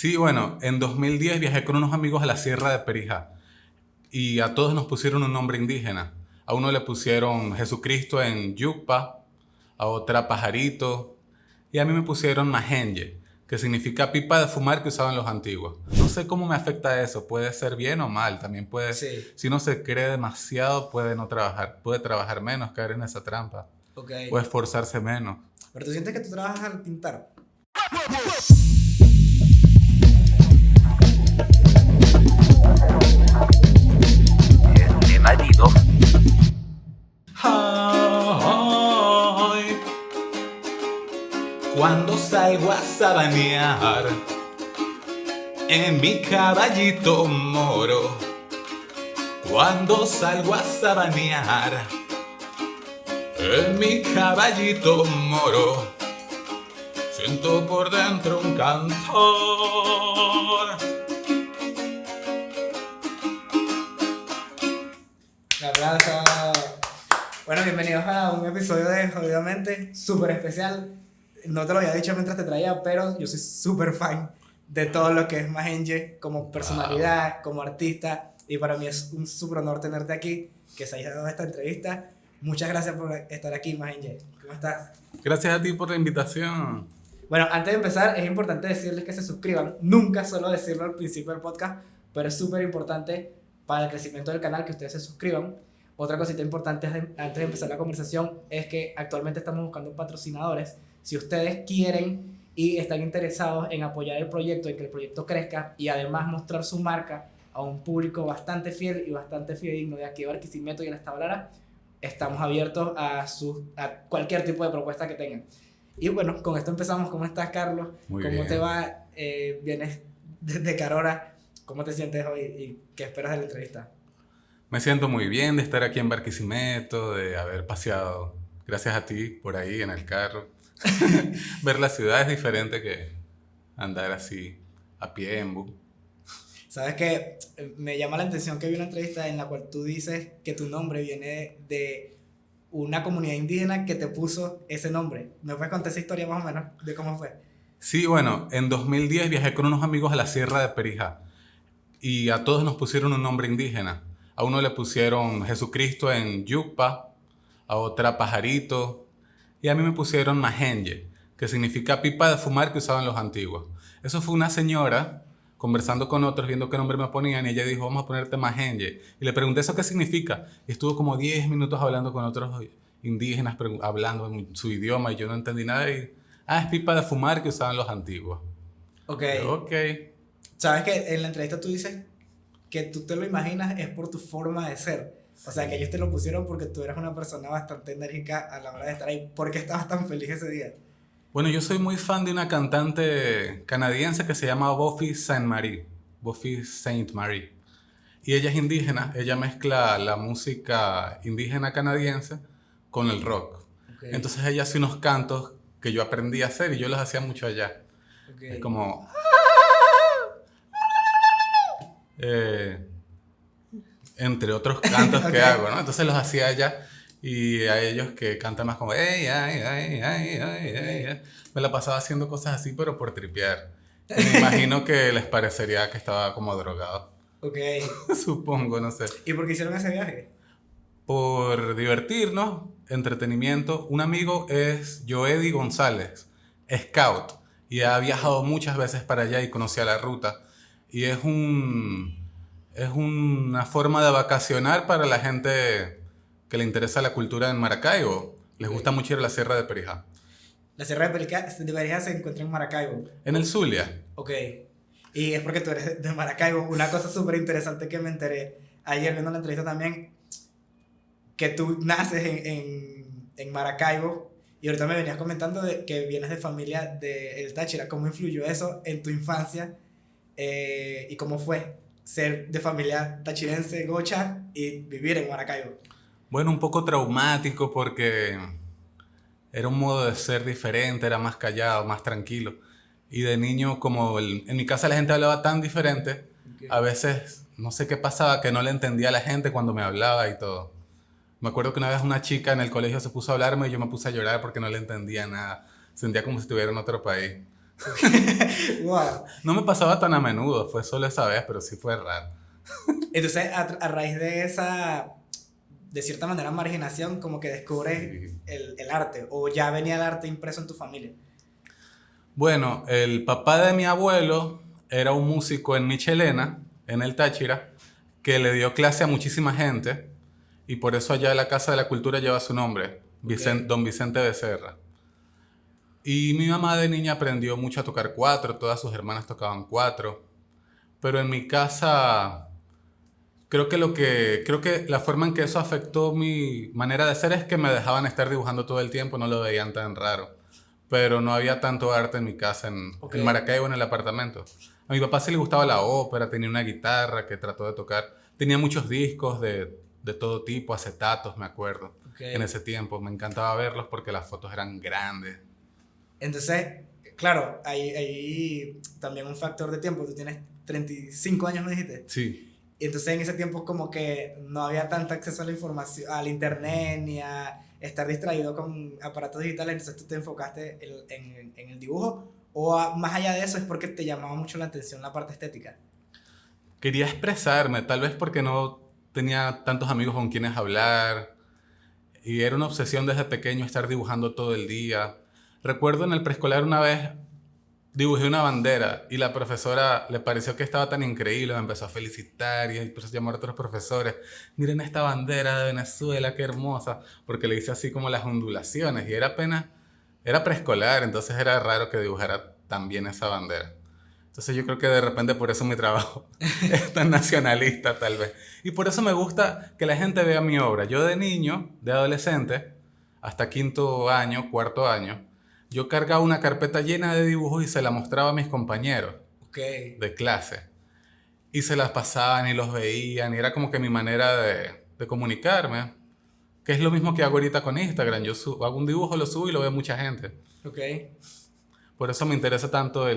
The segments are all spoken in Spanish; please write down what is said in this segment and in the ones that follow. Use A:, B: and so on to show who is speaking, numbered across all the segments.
A: Sí, bueno, en 2010 viajé con unos amigos a la Sierra de Perijá y a todos nos pusieron un nombre indígena. A uno le pusieron Jesucristo en Yucpa, a otra Pajarito y a mí me pusieron Majenye, que significa pipa de fumar que usaban los antiguos. No sé cómo me afecta eso, puede ser bien o mal, también puede,
B: Sí,
A: si uno se cree demasiado puede no trabajar, puede trabajar menos, caer en esa trampa,
B: ok.
A: o esforzarse menos.
B: Pero tú sientes que tú trabajas al pintar.
C: Mi marido,
A: Ay, cuando salgo a sabanear en mi caballito moro, cuando salgo a sabanear en mi caballito moro, siento por dentro un cantor.
B: Un abrazo. Bueno, bienvenidos a un episodio de Jodidamente, súper especial. No te lo había dicho mientras te traía, pero yo soy súper fan de todo lo que es Majenje como personalidad, como artista. Y para mí es un súper honor tenerte aquí, que se haya dado esta entrevista. Muchas gracias por estar aquí, Majenje. ¿Cómo estás?
A: Gracias a ti por la invitación.
B: Bueno, antes de empezar, es importante decirles que se suscriban. Nunca suelo decirlo al principio del podcast, pero es súper importante para el crecimiento del canal que ustedes se suscriban. Otra cosita importante antes de empezar la conversación es que actualmente estamos buscando patrocinadores. Si ustedes quieren y están interesados en apoyar el proyecto, en que el proyecto crezca y además mostrar su marca a un público bastante fiel y bastante fidedigno de aquí de Barquisimeto y en Esta Valara, estamos abiertos a cualquier tipo de propuesta que tengan. Y bueno, con esto empezamos. ¿Cómo estás, Carlos?
A: Muy
B: ¿Cómo
A: bien.
B: te va? Vienes desde Carora. ¿Cómo te sientes hoy y qué esperas de la entrevista?
A: Me siento muy bien de estar aquí en Barquisimeto, de haber paseado, gracias a ti, por ahí en el carro. Ver la ciudad es diferente que andar así a pie en bus.
B: Sabes que me llama la atención que vi una entrevista en la cual tú dices que tu nombre viene de una comunidad indígena que te puso ese nombre. ¿Me puedes contar esa historia más o menos de cómo fue?
A: Sí, bueno, en 2010 viajé con unos amigos a la Sierra de Perijá y a todos nos pusieron un nombre indígena. A uno le pusieron Jesucristo en Yucpa, a otra Pajarito y a mí me pusieron Majenye, que significa pipa de fumar que usaban los antiguos. Eso fue una señora conversando con otros, viendo qué nombre me ponían, y ella dijo, vamos a ponerte Majenye. Y le pregunté, ¿eso qué significa? Y estuvo como 10 minutos hablando con otros indígenas, hablando en su idioma, y yo no entendí nada. Y, es pipa de fumar que usaban los antiguos.
B: Ok.
A: Yo, ok.
B: Sabes que en la entrevista tú dices que tú te lo imaginas es por tu forma de ser. O sea, que ellos te lo pusieron porque tú eras una persona bastante enérgica a la hora de estar ahí. ¿Por qué estabas tan feliz ese día?
A: Bueno, yo soy muy fan de una cantante canadiense que se llama Buffy Sainte-Marie. Buffy Sainte-Marie. Y ella es indígena, ella mezcla la música indígena canadiense con el rock.
B: Okay.
A: Entonces ella hace unos cantos que yo aprendí a hacer y yo los hacía mucho allá.
B: Okay.
A: Es como... entre otros cantos
B: Okay.
A: que hago, ¿no? Entonces los hacía allá y a ellos que cantan más como... "Ey, ay, ay, ay, ay, ay, ay". Me la pasaba haciendo cosas así, pero por tripear. Y me imagino que les parecería que estaba como drogado.
B: Ok.
A: Supongo, no sé.
B: ¿Y por qué hicieron ese viaje?
A: Por divertirnos, entretenimiento. Un amigo es Joedy González, scout, y ha viajado muchas veces para allá y conocía la ruta. Y es una forma de vacacionar para la gente que le interesa la cultura en Maracaibo. Les
B: Ok.
A: gusta mucho ir a la Sierra de Perijá.
B: La Sierra de Perijá se encuentra en Maracaibo.
A: En el Zulia.
B: Ok. Y es porque tú eres de Maracaibo. Una cosa súper interesante que me enteré ayer viendo la entrevista también, que tú naces en Maracaibo y ahorita me venías comentando de que vienes de familia del Táchira. ¿Cómo influyó eso en tu infancia y cómo fue ser de familia tachirense, gocha, y vivir en Maracaibo?
A: Bueno, un poco traumático porque era un modo de ser diferente, era más callado, más tranquilo. Y de niño, como en mi casa la gente hablaba tan diferente,
B: Okay.
A: a veces no sé qué pasaba, que no le entendía a la gente cuando me hablaba y todo. Me acuerdo que una vez una chica en el colegio se puso a hablarme y yo me puse a llorar porque no le entendía nada. Sentía como si estuviera en otro país.
B: Wow.
A: No me pasaba tan a menudo, fue solo esa vez, pero sí fue raro.
B: Entonces, a raíz de esa, de cierta manera, marginación, como que descubres
A: Sí.
B: el arte, o ya venía el arte impreso en tu familia.
A: Bueno, el papá de mi abuelo era un músico en Michelena, en el Táchira, que le dio clase a muchísima gente y por eso allá la Casa de la Cultura lleva su nombre,
B: Ok.
A: Don Vicente Becerra. Y mi mamá de niña aprendió mucho a tocar cuatro, todas sus hermanas tocaban cuatro, pero en mi casa creo que la forma en que eso afectó mi manera de ser es que me dejaban estar dibujando todo el tiempo, no lo veían tan raro. Pero no había tanto arte en mi casa,
B: Ok.
A: en Maracaibo, en el apartamento. A mi papá sí le gustaba la ópera, tenía una guitarra que trató de tocar. Tenía muchos discos de todo tipo, acetatos, me acuerdo.
B: Ok.
A: En ese tiempo me encantaba verlos porque las fotos eran grandes.
B: Entonces, claro, hay también un factor de tiempo. Tú tienes 35 años, me dijiste.
A: Sí,
B: Y entonces en ese tiempo como que no había tanto acceso a la información, al internet, ni a estar distraído con aparatos digitales. Entonces tú te enfocaste en el dibujo. O más allá de eso es porque te llamaba mucho la atención la parte estética.
A: quería expresarme, tal vez porque no tenía tantos amigos con quienes hablar. Y era una obsesión desde pequeño estar dibujando todo el día. Recuerdo en el preescolar una vez dibujé una bandera y la profesora le pareció que estaba tan increíble, me empezó a felicitar y empezó a llamar a otros profesores. Miren esta bandera de Venezuela, qué hermosa, porque le hice así como las ondulaciones y era apenas, era preescolar, entonces era raro que dibujara tan bien esa bandera. Entonces yo creo que de repente por eso mi trabajo es tan nacionalista tal vez. Y por eso me gusta que la gente vea mi obra. Yo de niño, de adolescente, hasta quinto año, cuarto año, yo cargaba una carpeta llena de dibujos y se la mostraba a mis compañeros
B: Ok.
A: de clase. Y se las pasaban y los veían y era como que mi manera de comunicarme. Que es lo mismo que hago ahorita con Instagram. Yo hago un dibujo, lo subo y lo ve mucha gente.
B: Ok.
A: Por eso me interesa tanto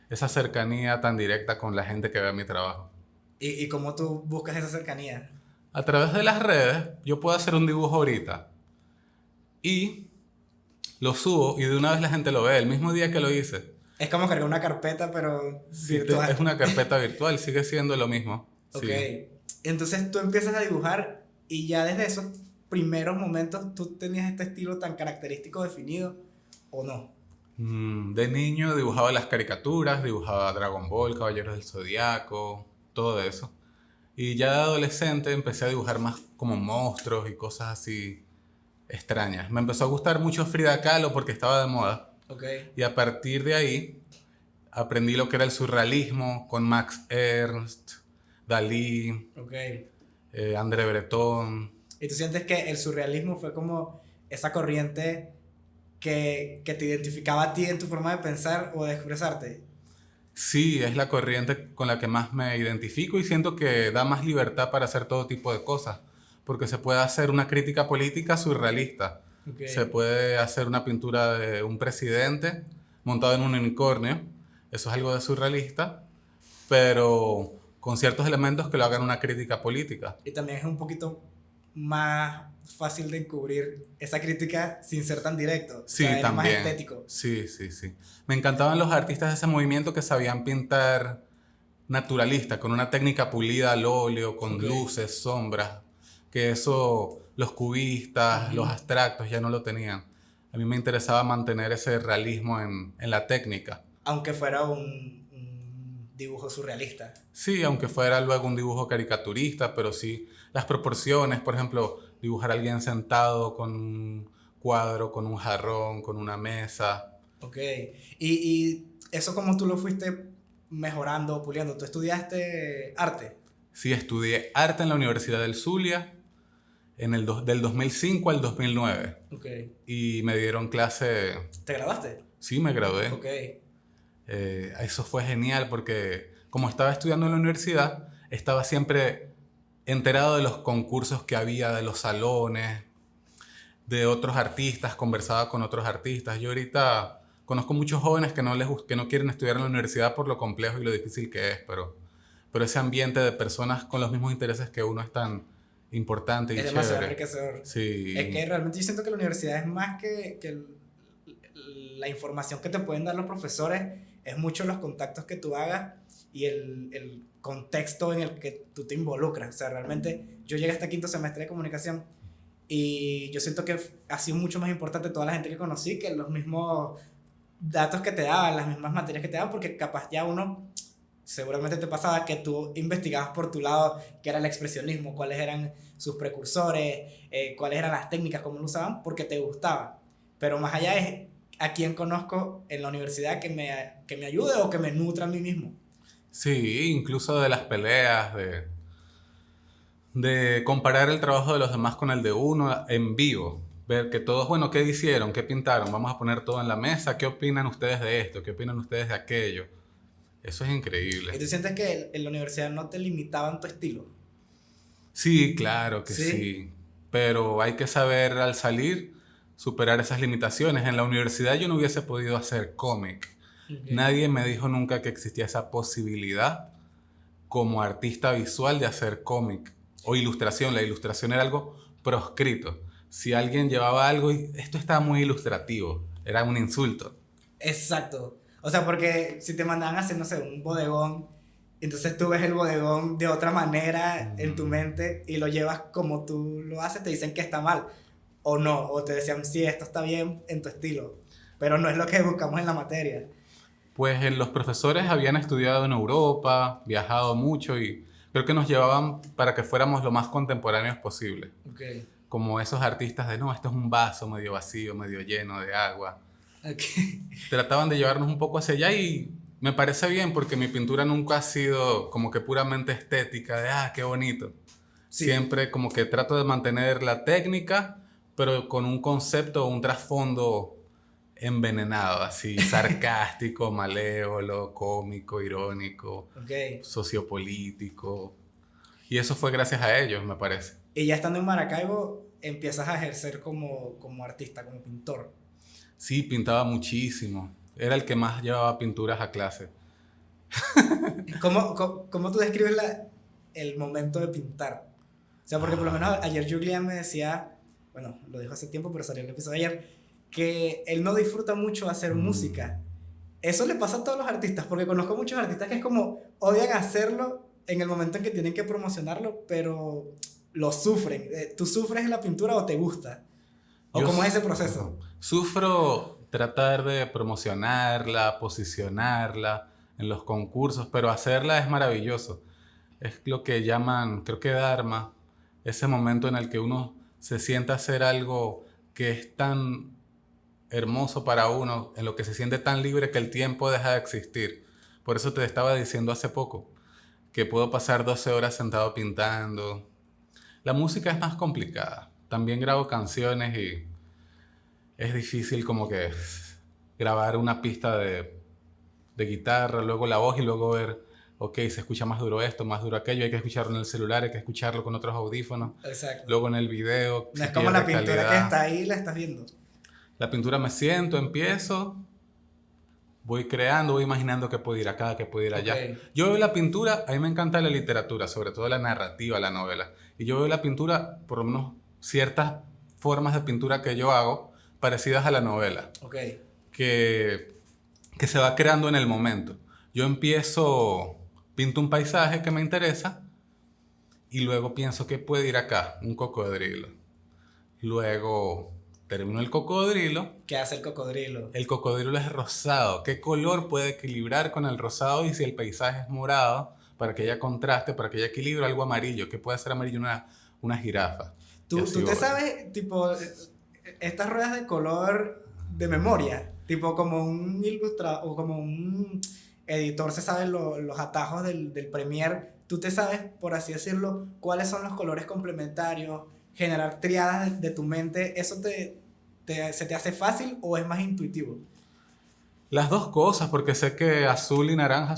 A: esa cercanía tan directa con la gente que ve mi trabajo.
B: ¿Y cómo tú buscas esa cercanía?
A: A través de las redes, yo puedo hacer un dibujo ahorita y lo subo y de una vez la gente lo ve, el mismo día que lo hice.
B: Es como cargar una carpeta, pero
A: Sí,
B: virtual.
A: es una carpeta virtual, sigue siendo lo mismo.
B: Ok.
A: Sí.
B: Entonces tú empiezas a dibujar y ya desde esos primeros momentos tú tenías este estilo tan característico definido o no.
A: De niño dibujaba las caricaturas, dibujaba Dragon Ball, Caballeros del Zodiaco, todo eso. Y ya de adolescente empecé a dibujar más como monstruos y cosas así extrañas. Me empezó a gustar mucho Frida Kahlo porque estaba de moda.
B: Ok.
A: Y a partir de ahí aprendí lo que era el surrealismo con Max Ernst, Dalí,
B: Ok.
A: André Breton.
B: Y tú sientes que el surrealismo fue como esa corriente que te identificaba a ti en tu forma de pensar o de expresarte.
A: Sí, es la corriente con la que más me identifico y siento que da más libertad para hacer todo tipo de cosas, porque se puede hacer una crítica política surrealista,
B: Ok.
A: se puede hacer una pintura de un presidente montado en un unicornio, eso es algo de surrealista, pero con ciertos elementos que lo hagan una crítica política.
B: Y también es un poquito más fácil de encubrir esa crítica sin ser tan directo. O
A: Sí,
B: sea, es más
A: también.
B: estético.
A: Sí, sí, sí. Me encantaban los artistas de ese movimiento que sabían pintar naturalista, con una técnica pulida al óleo, con
B: Ok.
A: luces, sombras, que eso los cubistas, los
B: Ujú.
A: abstractos ya no lo tenían. A mí me interesaba mantener ese realismo en la técnica.
B: Aunque fuera un dibujo surrealista.
A: Sí, aunque fuera luego un dibujo caricaturista, pero sí las proporciones, por ejemplo, dibujar a alguien sentado con un cuadro, con un jarrón, con una mesa.
B: Ok. Y eso como tú lo fuiste mejorando, puliendo. ¿Tú estudiaste arte?
A: Sí, estudié arte en la Universidad del Zulia del 2005 al 2009
B: Ok.
A: y me dieron clase,
B: ¿Te graduaste?
A: sí, me gradué.
B: Ok.
A: Eso fue genial porque como estaba estudiando en la universidad, estaba siempre enterado de los concursos que había, de los salones, de otros artistas, conversaba con otros artistas. Yo ahorita conozco muchos jóvenes que no quieren estudiar en la universidad por lo complejo y lo difícil que es, pero ese ambiente de personas con los mismos intereses que uno es tan importante y
B: Es demasiado
A: chévere.
B: enriquecedor.
A: Sí.
B: Es que realmente yo siento que la universidad es más que la información que te pueden dar los profesores es mucho los contactos que tú hagas y el contexto en el que tú te involucras. O sea, realmente yo llegué hasta quinto semestre de comunicación y yo siento que ha sido mucho más importante toda la gente que conocí que los mismos datos que te daban, las mismas materias que te daban, porque capaz ya uno, seguramente te pasaba que tú investigabas por tu lado qué era el expresionismo, cuáles eran sus precursores, cuáles eran las técnicas, cómo lo usaban, porque te gustaba. Pero más allá es a quién conozco en la universidad que me ayude o que me nutra a mí mismo.
A: Sí, incluso de las peleas, de comparar el trabajo de los demás con el de uno en vivo. Ver que todos, bueno, ¿qué hicieron? ¿Qué pintaron? Vamos a poner todo en la mesa. ¿Qué opinan ustedes de esto? ¿Qué opinan ustedes de aquello? Eso es increíble.
B: ¿Y tú sientes que en la universidad no te limitaban tu estilo?
A: Sí, claro que
B: ¿Sí?
A: sí. Pero hay que saber al salir superar esas limitaciones. En la universidad yo no hubiese podido hacer cómic.
B: Okay.
A: Nadie me dijo nunca que existía esa posibilidad como artista visual de hacer cómic o ilustración. La ilustración era algo proscrito. Si alguien llevaba algo y esto estaba muy ilustrativo, era un insulto.
B: Exacto. O sea, porque si te mandaban a hacer, no sé, un bodegón, entonces tú ves el bodegón de otra manera en tu mente y lo llevas como tú lo haces, te dicen que está mal. O no, o te decían, sí, esto está bien en tu estilo. Pero no es lo que buscamos en la materia.
A: Pues los profesores habían estudiado en Europa, viajado mucho y creo que nos llevaban para que fuéramos lo más contemporáneos posible.
B: Ok.
A: Como esos artistas de, no, esto es un vaso medio vacío, medio lleno de agua.
B: Ok.
A: Trataban de llevarnos un poco hacia allá y me parece bien porque mi pintura nunca ha sido como que puramente estética, de, qué bonito.
B: Sí.
A: Siempre como que trato de mantener la técnica, pero con un concepto o un trasfondo envenenado, así, sarcástico, malévolo, cómico, irónico,
B: Ok.
A: sociopolítico. Y eso fue gracias a ellos, me parece.
B: Y ya estando en Maracaibo, empiezas a ejercer como artista, como pintor.
A: Sí, pintaba muchísimo. Era el que más llevaba pinturas a clase.
B: ¿Cómo tú describes el momento de pintar? O sea, porque por lo menos ayer Julian me decía, bueno, lo dijo hace tiempo, pero salió el episodio ayer, que él no disfruta mucho hacer música. Eso le pasa a todos los artistas, porque conozco muchos artistas que es como, odian hacerlo en el momento en que tienen que promocionarlo, pero lo sufren. ¿Tú sufres en la pintura o te gusta? ¿O cómo es ese proceso?
A: Sufro tratar de promocionarla, posicionarla en los concursos, pero hacerla es maravilloso. Es lo que llaman, creo que Dharma, ese momento en el que uno se sienta a hacer algo que es tan hermoso para uno, en lo que se siente tan libre que el tiempo deja de existir. Por eso te estaba diciendo hace poco que puedo pasar 12 horas sentado pintando. La música es más complicada. También grabo canciones y es difícil como que grabar una pista de guitarra, luego la voz y luego ver, ok, se escucha más duro esto, más duro aquello, hay que escucharlo en el celular, hay que escucharlo con otros audífonos.
B: Exacto.
A: Luego en el video.
B: No es como la pintura que está ahí y la estás viendo.
A: La pintura me siento, empiezo, voy creando, voy imaginando que puedo ir acá, que puedo ir allá.
B: Okay.
A: Yo veo la pintura, a mí me encanta la literatura, sobre todo la narrativa, la novela. Y yo veo la pintura, por lo menos ciertas formas de pintura que yo hago, parecidas a la novela.
B: Okay.
A: Que se va creando en el momento. Yo pinto un paisaje que me interesa y luego pienso que puede ir acá, un cocodrilo. Luego termino el cocodrilo.
B: ¿Qué hace el cocodrilo?
A: El cocodrilo es rosado. ¿Qué color puede equilibrar con el rosado? Y si el paisaje es morado, para que haya contraste, para que haya equilibrio, algo amarillo. ¿Qué puede ser amarillo? Una jirafa.
B: ¿Tú te sabes, tipo, estas ruedas de color de memoria? Tipo como un ilustrador o como un editor se sabe los atajos del Premiere. ¿Tú te sabes, por así decirlo, cuáles son los colores complementarios? Generar triadas de tu mente, ¿eso se te hace fácil o es más intuitivo?
A: Las dos cosas, porque sé que azul y naranja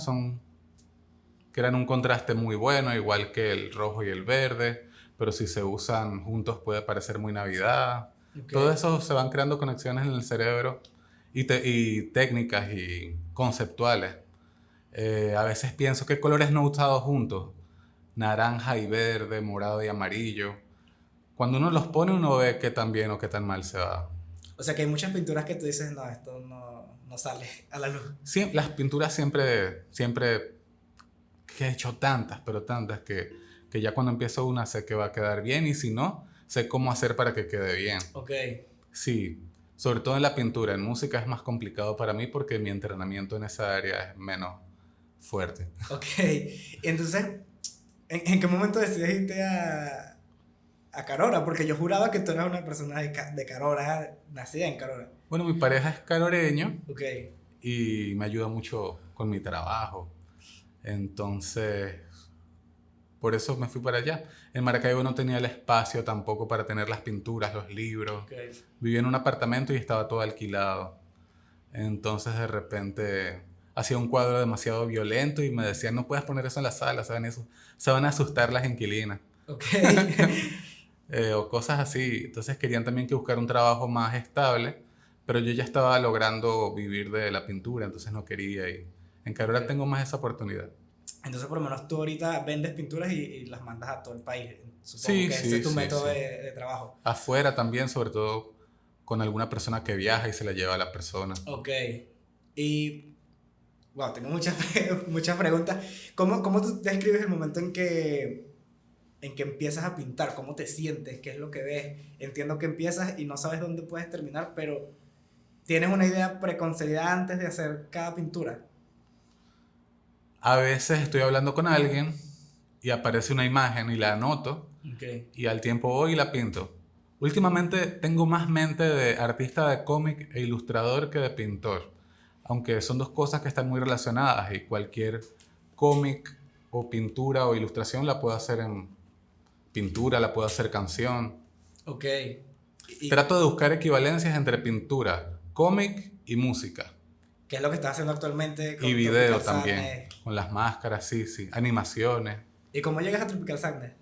A: crean un contraste muy bueno, igual que el rojo y el verde, pero si se usan juntos puede parecer muy Navidad. Okay. Todo eso se van creando conexiones en el cerebro y técnicas y conceptuales. A veces pienso qué colores no usados juntos, naranja y verde, morado y amarillo. Cuando uno los pone uno ve qué tan bien o qué tan mal se va
B: O sea que hay muchas pinturas que tú dices, no, esto no sale a la luz.
A: Las pinturas siempre, que he hecho tantas, pero tantas, que ya cuando empiezo una sé que va a quedar bien y si no, sé cómo hacer para que quede bien.
B: Ok,
A: Sí, sobre todo en la pintura. En música es más complicado para mí porque mi entrenamiento en esa área es menos fuerte.
B: ok. Y entonces, ¿en qué momento decides irte a Carora? Porque yo juraba que tú eras una persona de Carora, nacida en Carora.
A: Bueno, mi pareja es caroreño
B: Ok,
A: y me ayuda mucho con mi trabajo. Entonces, por eso me fui para allá. En Maracaibo no tenía el espacio tampoco para tener las pinturas, los libros.
B: ok.
A: Vivía en un apartamento y estaba todo alquilado. Entonces de repente hacía un cuadro demasiado violento y me decían, no puedes poner eso en la sala, se van a asustar las inquilinas.
B: Ok.
A: O cosas así. Entonces querían también que buscar un trabajo más estable, pero yo ya estaba logrando vivir de la pintura, entonces no quería ir. En Carora tengo más esa oportunidad.
B: Entonces, por lo menos tú ahorita vendes pinturas y las mandas a todo el país. Supongo
A: Sí,
B: que ese
A: sí,
B: es tu
A: sí,
B: método
A: sí.
B: de trabajo.
A: Afuera también, sobre todo con alguna persona que viaja y se la lleva a la persona.
B: Ok. Y, wow, tengo muchas preguntas. ¿Cómo tú describes el momento en que empiezas a pintar? ¿Cómo te sientes? ¿Qué es lo que ves? Entiendo que empiezas y no sabes dónde puedes terminar, pero ¿tienes una idea preconcebida antes de hacer cada pintura?
A: A veces estoy hablando con alguien y aparece una imagen y la anoto
B: Ok.
A: y al tiempo voy y la pinto. Últimamente tengo más mente de artista de cómic e ilustrador que de pintor, aunque son dos cosas que están muy relacionadas y cualquier cómic o pintura o ilustración la puedo hacer en pintura, la puedo hacer canción.
B: Ok.
A: Trato de buscar equivalencias entre pintura, cómic y música.
B: ¿Qué es lo que estás haciendo actualmente con
A: Y video
B: Tropical
A: también,
B: Sadness?
A: con las máscaras, sí, sí, animaciones.
B: ¿Y cómo llegas a Tropical Sadness?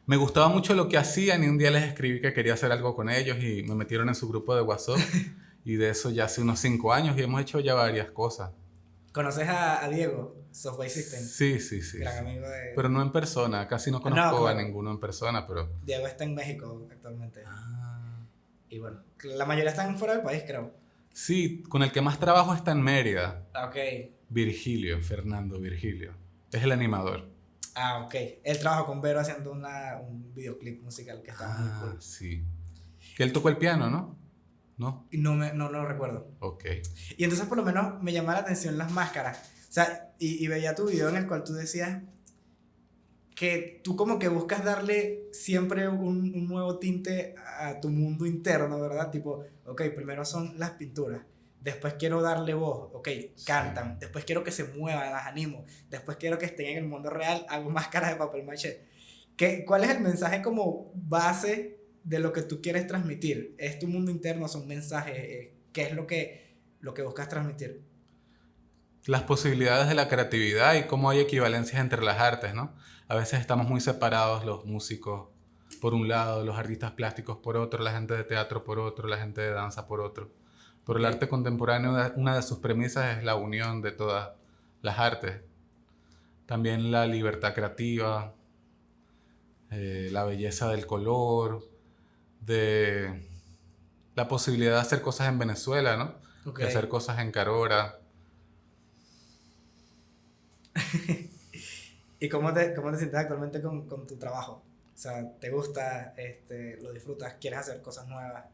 A: Me gustaba mucho lo que hacían y un día les escribí que quería hacer algo con ellos y me metieron en su grupo de WhatsApp y de eso ya hace unos 5 años y hemos hecho ya varias cosas.
B: ¿Conoces a Diego, Software System?
A: Sí, sí, sí,
B: Gran
A: sí.
B: amigo de...
A: Pero no en persona, casi no
B: No,
A: conozco a
B: claro.
A: ninguno en persona, pero...
B: Diego está en México actualmente.
A: Ah,
B: Y bueno, la mayoría están fuera del país, creo.
A: sí, con el que más trabajo está en Mérida,
B: Ah, ok.
A: Virgilio, Fernando Virgilio. Es el animador.
B: Ah, ok. Él trabajó con Vero haciendo un videoclip musical que estaba muy cool.
A: Sí. Que él tocó el piano, ¿no? ¿No?
B: Y no lo recuerdo.
A: Ok.
B: Y entonces por lo menos me llamaba la atención las máscaras. O sea, y veía tu video en el cual tú decías que tú como que buscas darle siempre un nuevo tinte a tu mundo interno, ¿verdad? Tipo, ok, primero son las pinturas, después quiero darle voz, ok, cantan, después quiero que se muevan, las animo, después quiero que estén en el mundo real, hago máscaras de papel maché. ¿Cuál es el mensaje como base de lo que tú quieres transmitir? ¿Es tu mundo interno, son mensajes? ¿Qué es lo que buscas transmitir?
A: Las posibilidades de la creatividad y cómo hay equivalencias entre las artes, ¿no? A veces estamos muy separados, los músicos por un lado, los artistas plásticos por otro, la gente de teatro por otro, la gente de danza por otro. Pero el arte contemporáneo, una de sus premisas es la unión de todas las artes. También la libertad creativa, la belleza del color, de la posibilidad de hacer cosas en Venezuela, ¿no?
B: Ok.
A: De hacer cosas en Carora.
B: ¿Y cómo te sientes actualmente con tu trabajo? O sea, ¿te gusta? ¿Lo disfrutas? ¿Quieres hacer cosas nuevas?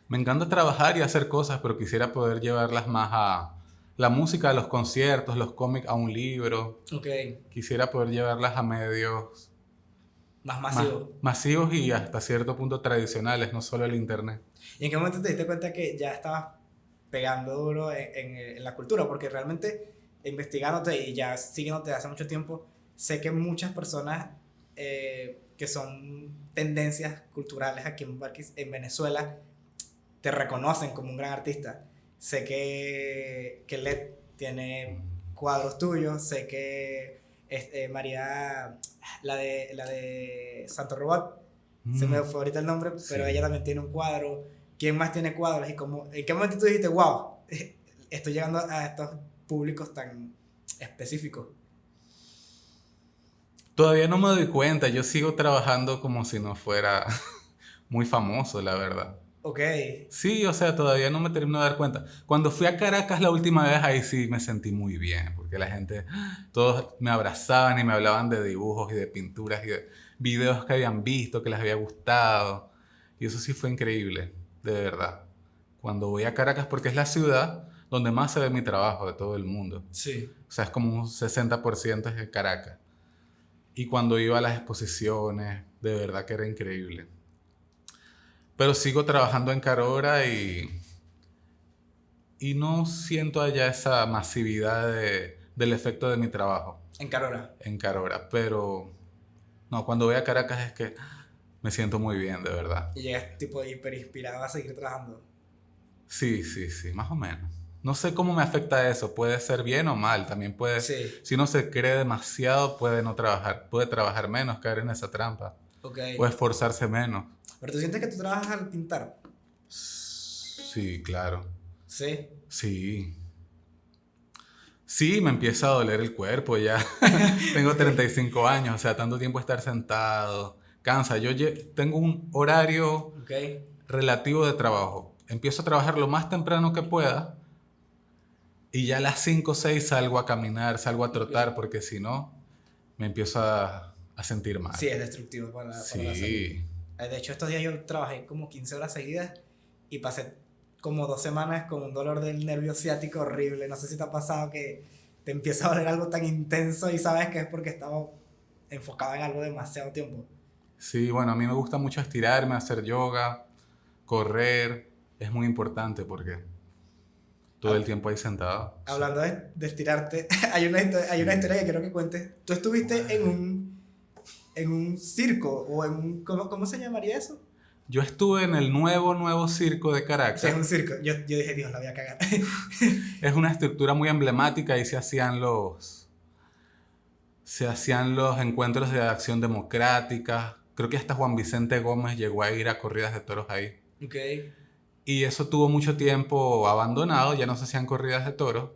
A: Me encanta trabajar y hacer cosas, pero quisiera poder llevarlas más a la música, a los conciertos, los cómics, a un libro.
B: Ok,
A: Quisiera poder llevarlas a medios
B: más
A: más
B: masivo.
A: masivos y hasta cierto punto tradicionales, no solo el internet.
B: ¿Y en qué momento te diste cuenta que ya estabas pegando duro en la cultura? Porque realmente investigándote y ya siguiéndote hace mucho tiempo, sé que muchas personas que son tendencias culturales aquí en Venezuela te reconocen como un gran artista. Sé que LED tiene cuadros tuyos, sé que María, la de Santo Robot, se me fue ahorita el nombre, pero
A: Sí.
B: ella también tiene un cuadro. ¿Quién más tiene cuadros? ¿Y en qué momento tú dijiste, wow, estoy llegando a estos públicos tan específicos?
A: Todavía no me doy cuenta, yo sigo trabajando como si no fuera muy famoso, la verdad.
B: Ok.
A: Sí, o sea, todavía no me termino de dar cuenta. Cuando fui a Caracas la última vez, ahí sí me sentí muy bien, porque la gente, todos me abrazaban y me hablaban de dibujos y de pinturas y de videos que habían visto, que les había gustado. Y eso sí fue increíble, de verdad. Cuando voy a Caracas, porque es la ciudad donde más se ve mi trabajo de todo el mundo.
B: Sí.
A: O sea, es como un 60% es de Caracas. Y cuando iba a las exposiciones, de verdad que era increíble. Pero sigo trabajando en Carora y no siento allá esa masividad del efecto de mi trabajo
B: En Carora.
A: en Carora. Pero no, cuando voy a Caracas es que me siento muy bien, de verdad.
B: Y llegas tipo hiper inspirado a seguir trabajando.
A: Sí, sí, sí, más o menos. No sé cómo me afecta eso. Puede ser bien o mal. También puede,
B: Sí.
A: si uno se cree demasiado, puede no trabajar. Puede trabajar menos, caer en esa trampa.
B: Ok.
A: O esforzarse menos.
B: Pero tú sientes que tú trabajas al pintar.
A: Sí, claro.
B: Sí.
A: Sí. Sí, me empieza a doler el cuerpo ya. Tengo 35 años, o sea, tanto tiempo estar sentado. Cansa. Tengo un horario
B: Ok.
A: relativo de trabajo. Empiezo a trabajar lo más temprano que pueda y ya a las 5 o 6 salgo a caminar, salgo a trotar,
B: Ok.
A: porque si no, me empiezo a sentir mal.
B: Sí, es destructivo para la salud.
A: Sí.
B: De hecho, estos días yo trabajé como 15 horas seguidas y pasé como 2 semanas con un dolor del nervio ciático horrible. No sé si te ha pasado que te empieza a doler algo tan intenso y sabes que es porque estaba enfocado en algo demasiado tiempo.
A: Sí, bueno, a mí me gusta mucho estirarme, hacer yoga, correr. Es muy importante porque todo el tiempo ahí sentado. Sí.
B: Hablando de estirarte, hay una historia que quiero que cuentes. Tú estuviste en un circo o en un... ¿Cómo se llamaría eso?
A: Yo estuve en el nuevo circo de Caracas.
B: Sí, es un circo. Yo dije, Dios, la voy a cagar.
A: Es una estructura muy emblemática y se hacían los encuentros de acción democrática. Creo que hasta Juan Vicente Gómez llegó a ir a corridas de toros ahí.
B: Ok.
A: Y eso tuvo mucho tiempo abandonado, ya no se hacían corridas de toros.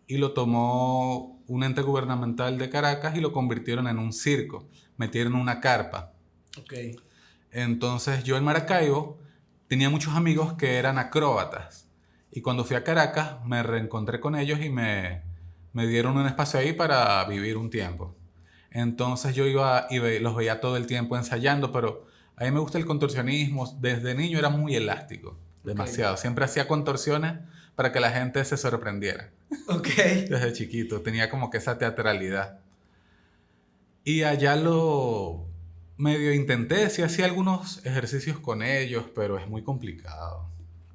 A: Y lo tomó un ente gubernamental de Caracas y lo convirtieron en un circo. Metieron una carpa.
B: Ok.
A: Entonces yo en Maracaibo tenía muchos amigos que eran acróbatas. Y cuando fui a Caracas me reencontré con ellos y me dieron un espacio ahí para vivir un tiempo. Entonces yo iba y los veía todo el tiempo ensayando, pero a mí me gusta el contorsionismo. Desde niño era muy elástico, demasiado. Siempre hacía contorsiones para que la gente se sorprendiera.
B: Ok.
A: Desde chiquito tenía como que esa teatralidad. Y allá lo medio intenté, sí hacía algunos ejercicios con ellos, pero es muy complicado.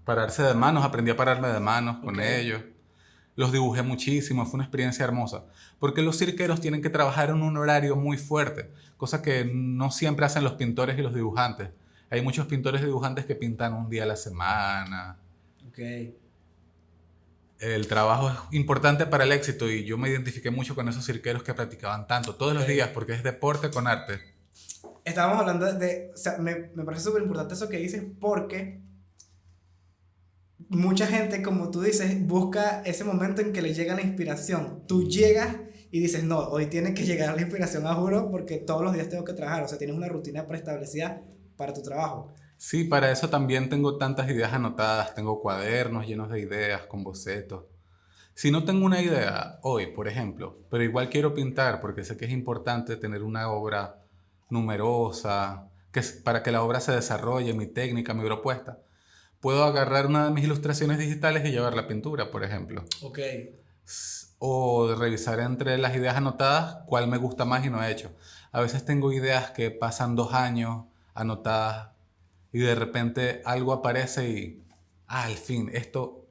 A: Pararse de manos, aprendí a pararme de manos con
B: Ok.
A: ellos. Los dibujé muchísimo, fue una experiencia hermosa. Porque los cirqueros tienen que trabajar en un horario muy fuerte, cosa que no siempre hacen los pintores y los dibujantes. Hay muchos pintores y dibujantes que pintan un día a la semana.
B: Ok.
A: El trabajo es importante para el éxito y yo me identifiqué mucho con esos cirqueros que practicaban tanto, todos los
B: Ok.
A: días, porque es deporte con arte.
B: Estábamos hablando o sea, me parece súper importante eso que dices porque mucha gente, como tú dices, busca ese momento en que le llega la inspiración. Tú llegas y dices, no, hoy tiene que llegar la inspiración, a juro, porque todos los días tengo que trabajar. O sea, tienes una rutina preestablecida para tu trabajo.
A: Sí, para eso también tengo tantas ideas anotadas, tengo cuadernos llenos de ideas con bocetos. Si no tengo una idea hoy, por ejemplo, pero igual quiero pintar porque sé que es importante tener una obra numerosa, para que la obra se desarrolle, mi técnica, mi propuesta, puedo agarrar una de mis ilustraciones digitales y llevarla a pintura, por ejemplo.
B: Ok.
A: O revisar entre las ideas anotadas cuál me gusta más y no he hecho. A veces tengo ideas que pasan 2 años anotadas y de repente algo aparece y, al fin,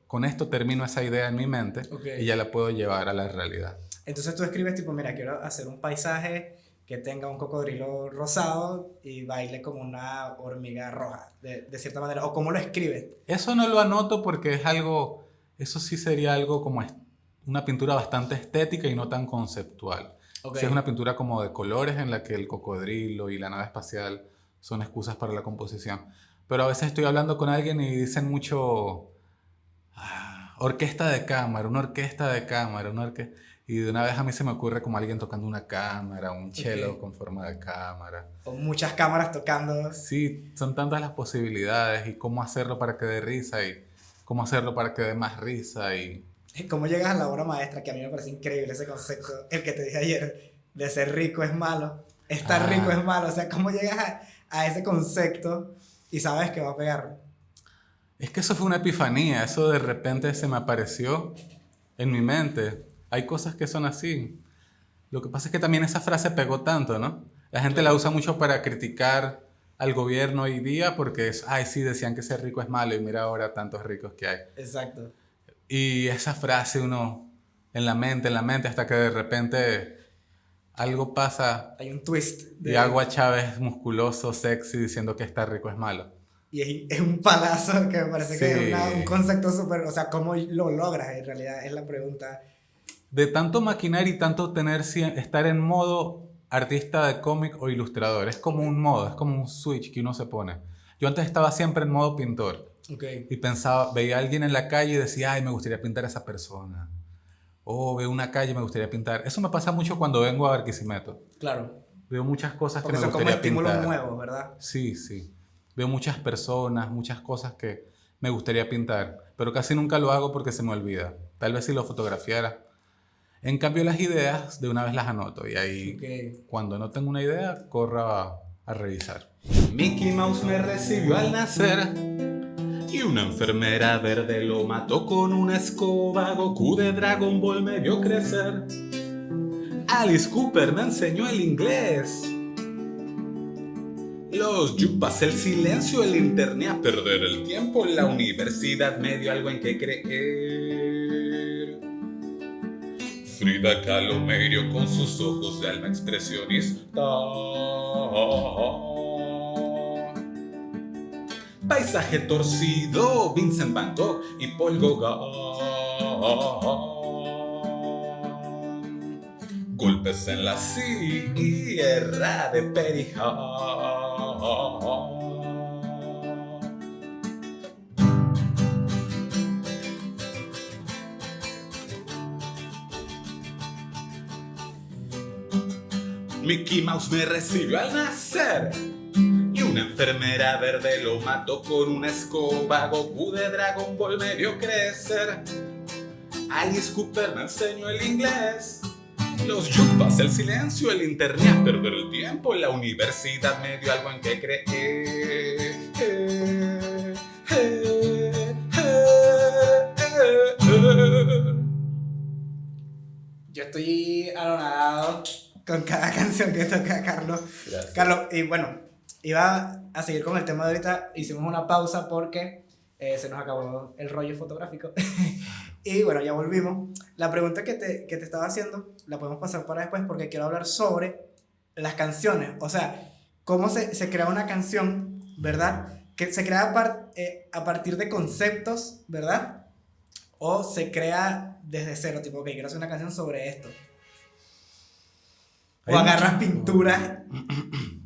A: con esto termino esa idea en mi mente
B: Ok.
A: y ya la puedo llevar a la realidad.
B: Entonces tú escribes tipo, mira, quiero hacer un paisaje que tenga un cocodrilo rosado y baile como una hormiga roja, de cierta manera. ¿O cómo lo escribes?
A: Eso no lo anoto porque eso sí sería algo como una pintura bastante estética y no tan conceptual.
B: Ok.
A: Sí, es una pintura como de colores en la que el cocodrilo y la nave espacial son excusas para la composición. Pero a veces estoy hablando con alguien y dicen mucho orquesta de cámara, una orquesta de cámara, Y de una vez a mí se me ocurre como alguien tocando una cámara, un cello
B: Ok.
A: con forma de cámara.
B: O muchas cámaras tocando.
A: Sí, son tantas las posibilidades y cómo hacerlo para que dé risa y cómo hacerlo para que dé más risa y...
B: ¿Cómo llegas a la obra maestra? Que a mí me parece increíble ese concepto, el que te dije ayer, de ser rico es malo, estar rico es malo. O sea, ¿cómo llegas a ese concepto y sabes que va a pegar?
A: Es que eso fue una epifanía, eso de repente se me apareció en mi mente. Hay cosas que son así. Lo que pasa es que también esa frase pegó tanto, ¿no? La gente la
B: Claro.
A: usa mucho para criticar al gobierno hoy día porque es, ay, sí, decían que ser rico es malo y mira ahora tantos ricos que hay.
B: Exacto.
A: Y esa frase uno en la mente, hasta que de repente algo pasa
B: Hay un twist.
A: y hago a Chávez musculoso, sexy, diciendo que estar rico es malo.
B: Y es un palazo que me parece que es un
A: Sí.
B: concepto súper... O sea, ¿cómo lo logras? En realidad es la pregunta.
A: De tanto maquinar y tanto estar en modo artista de cómic o ilustrador. Es como un modo, es como un switch que uno se pone. Yo antes estaba siempre en modo pintor
B: Ok,
A: y pensaba, veía a alguien en la calle y decía, ay, me gustaría pintar a esa persona. O veo una calle y me gustaría pintar. Eso me pasa mucho cuando vengo a Barquisimeto.
B: claro.
A: Veo muchas cosas
B: Porque
A: que me
B: son como
A: gustaría
B: estímulos
A: pintar.
B: nuevos, ¿verdad?
A: Sí, sí. Veo muchas personas, muchas cosas que me gustaría pintar, pero casi nunca lo hago porque se me olvida. Tal vez si lo fotografiara. En cambio, las ideas de una vez las anoto y ahí,
B: Ok.
A: cuando no tengo una idea, corro a revisar. Mickey Mouse me recibió al nacer y una enfermera verde lo mató con una escoba. Goku de Dragon Ball me vio crecer. Alice Cooper me enseñó el inglés. Los yupas, el silencio, el internet, a perder el tiempo. La universidad me dio algo en que creer. Frida Kahlo me hirió con sus ojos de alma expresionista. Paisaje torcido, Vincent Van Gogh y Paul Gauguin. Golpes en la sierra de Perijá. Mickey Mouse me recibió al nacer y una enfermera verde lo mató con una escoba. Goku de Dragon Ball me vio crecer. Alice Cooper me enseñó el inglés. Los yupas, el silencio, el internet, a perder el tiempo. La universidad me dio algo en que creer.
B: Yo estoy anonadado con cada canción que toca Carlos.
A: Gracias.
B: Carlos, y bueno, iba a seguir con el tema de ahorita. Hicimos una pausa porque se nos acabó el rollo fotográfico. Y bueno, ya volvimos. La pregunta que te estaba haciendo la podemos pasar para después porque quiero hablar sobre las canciones. O sea, cómo se crea una canción, ¿verdad? Que se crea a partir de conceptos, ¿verdad? O se crea desde cero, tipo, ok, quiero hacer una canción sobre esto. O
A: Hay
B: agarras
A: mucho-
B: pinturas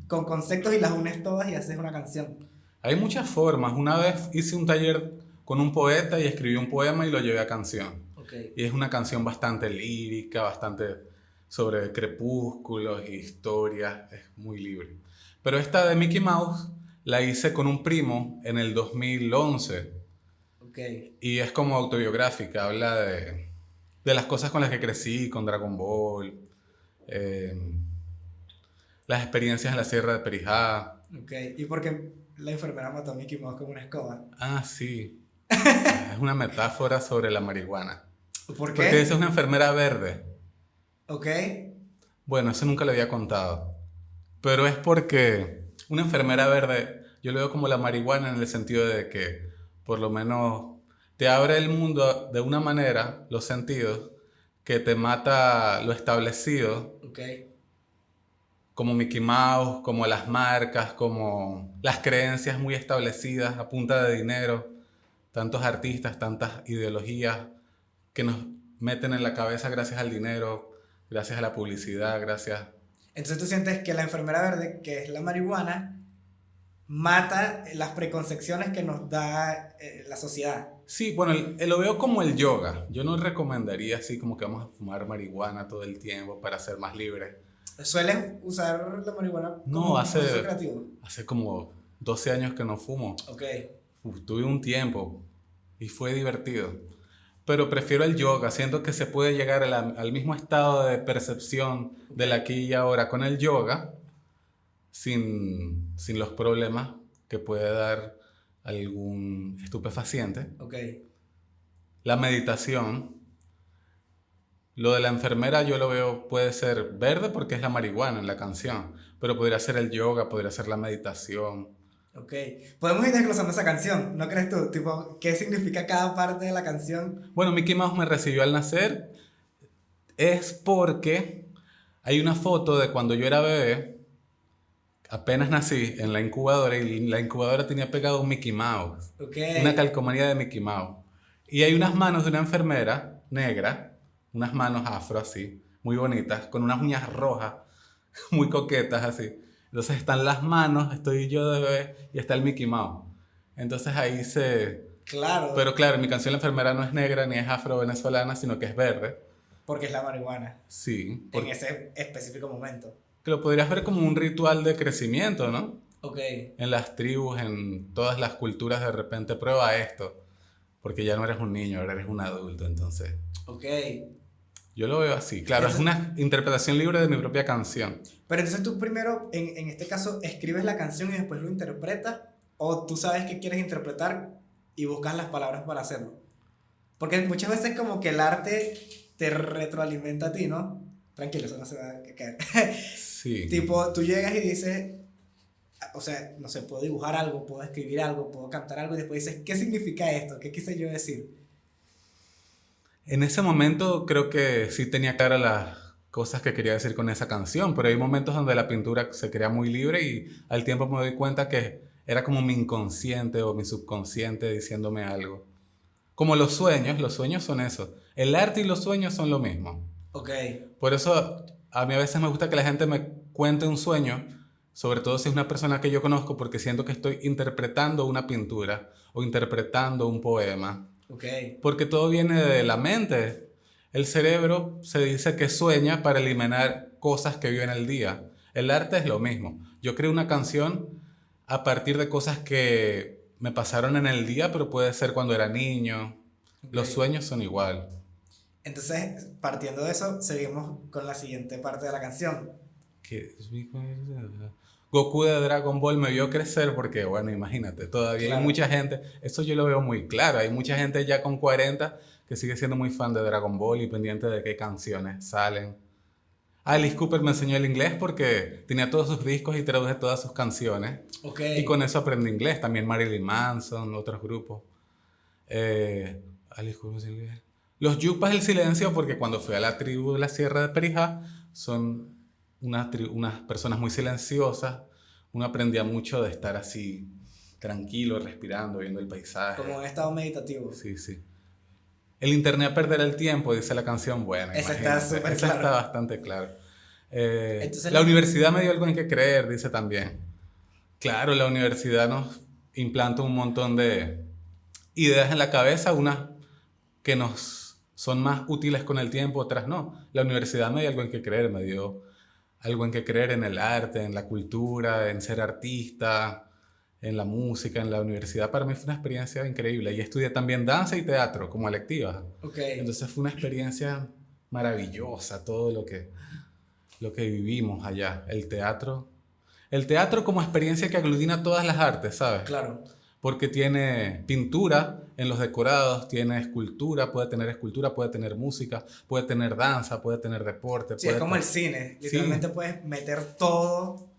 B: con conceptos y las unes todas y haces una canción.
A: Hay muchas formas. Una vez hice un taller con un poeta y escribí un poema y lo llevé a canción.
B: Ok.
A: Y es una canción bastante lírica, bastante sobre crepúsculos y historias, es muy libre. Pero esta de Mickey Mouse la hice con un primo en el 2011
B: Ok.
A: y es como autobiográfica, habla de las cosas con las que crecí, con Dragon Ball, eh, las experiencias en la Sierra de Perijá.
B: Ok. ¿Y por qué la enfermera mató a Mickey Mouse con una escoba?
A: Ah, sí. Es una metáfora sobre la marihuana.
B: ¿Por
A: Porque
B: qué?
A: esa es una enfermera verde.
B: Ok.
A: Bueno, eso nunca le había contado. Pero es porque una enfermera verde, yo lo veo como la marihuana en el sentido de que por lo menos te abre el mundo de una manera, los sentidos, que te mata lo establecido,
B: Ok.
A: como Mickey Mouse, como las marcas, como las creencias muy establecidas a punta de dinero, tantos artistas, tantas ideologías que nos meten en la cabeza gracias al dinero, gracias a la publicidad, gracias...
B: Entonces tú sientes que la enfermera verde, que es la marihuana, mata las preconcepciones que nos da la sociedad.
A: Sí, bueno, lo veo como el yoga. Yo no recomendaría así como que vamos a fumar marihuana todo el tiempo para ser más libres.
B: ¿Sueles usar la marihuana como
A: No,
B: un proceso creativo?
A: hace como 12 años que no fumo.
B: Ok,
A: Tuve un tiempo y fue divertido. Pero prefiero el yoga. Siento que se puede llegar al mismo estado de percepción del aquí y ahora con el yoga sin los problemas que puede dar algún estupefaciente.
B: ok.
A: La meditación, lo de la enfermera yo lo veo, puede ser verde porque es la marihuana en la canción, pero podría ser el yoga, podría ser la meditación.
B: Ok, podemos ir desglosando esa canción, ¿no crees tú? Tipo, ¿qué significa cada parte de la canción?
A: Bueno, Mickey Mouse me recibió al nacer es porque hay una foto de cuando yo era bebé, apenas nací en la incubadora y la incubadora tenía pegado un Mickey Mouse,
B: Ok,
A: una calcomanía de Mickey Mouse. Y hay unas manos de una enfermera negra, unas manos afro así, muy bonitas, con unas uñas rojas, muy coquetas así. Entonces están las manos, estoy yo de bebé y está el Mickey Mouse. Entonces ahí se...
B: claro,
A: Pero claro, en mi canción la enfermera no es negra ni es afro-venezolana, sino que es verde.
B: porque es la marihuana,
A: Sí,
B: en ese específico momento.
A: que lo podrías ver como un ritual de crecimiento, ¿no?
B: Ok,
A: En las tribus, en todas las culturas, de repente prueba esto, porque ya no eres un niño, ahora eres un adulto, entonces
B: ok.
A: yo lo veo así. Claro, es una interpretación libre de mi propia canción.
B: Pero entonces tú primero, en este caso, escribes la canción y después lo interpretas, o tú sabes qué quieres interpretar y buscas las palabras para hacerlo. Porque muchas veces como que el arte te retroalimenta a ti, ¿no? Tranquilo, eso no se va a caer.
A: Sí.
B: Tipo, tú llegas y dices, o sea, no sé, puedo dibujar algo, puedo escribir algo, puedo cantar algo, y después dices, ¿qué significa esto? ¿Qué quise yo decir?
A: En ese momento creo que sí tenía claras las cosas que quería decir con esa canción, pero hay momentos donde la pintura se crea muy libre y al tiempo me doy cuenta que era como mi inconsciente o mi subconsciente diciéndome algo. Como los sueños son eso. El arte y los sueños son lo mismo.
B: Ok,
A: Por eso a mí a veces me gusta que la gente me cuente un sueño, sobre todo si es una persona que yo conozco, porque siento que estoy interpretando una pintura o interpretando un poema.
B: ok,
A: Porque todo viene de la mente. El cerebro se dice que sueña para eliminar cosas que vio en el día. El arte es lo mismo. Yo creo una canción a partir de cosas que me pasaron en el día, pero puede ser cuando era niño.
B: ok.
A: Los sueños son igual.
B: Entonces, partiendo de eso, seguimos con la siguiente parte de la canción.
A: Que Goku de Dragon Ball me vio crecer porque, bueno, imagínate, todavía
B: Claro.
A: hay mucha gente, eso yo lo veo muy claro, hay mucha gente ya con 40 que sigue siendo muy fan de Dragon Ball y pendiente de qué canciones salen. Alice Cooper me enseñó el inglés porque tenía todos sus discos y traduce todas sus canciones.
B: Ok,
A: Y con eso aprendí inglés, también Marilyn Manson, otros grupos. Alice Cooper me enseñó el inglés. Los Yupas del Silencio porque cuando fui a la tribu de la Sierra de Perijá son unas personas muy silenciosas. Uno aprendía mucho de estar así, tranquilo, respirando, viendo el paisaje.
B: como un estado meditativo.
A: Sí, sí. El internet perderá el tiempo, dice la canción. Bueno,
B: Esa
A: imagínate.
B: está súper
A: Esa
B: clara.
A: está bastante clara.
B: Entonces,
A: La universidad me dio algo en que creer, dice también. Claro, la universidad nos implanta un montón de ideas en la cabeza, unas que nos son más útiles con el tiempo, otras no. La universidad me dio algo en que creer, me dio algo en que creer en el arte, en la cultura, en ser artista, en la música, en la universidad. Para mí fue una experiencia increíble. Y estudié también danza y teatro como electiva.
B: ok,
A: Entonces fue una experiencia maravillosa, todo lo que vivimos allá. El teatro como experiencia que aglutina todas las artes, ¿sabes?
B: claro.
A: Porque tiene pintura en los decorados, tiene escultura, puede tener música, puede tener danza, puede tener deporte.
B: Sí, es
A: puede
B: como el
A: tener-
B: cine.
A: Sí.
B: Literalmente puedes meter todo,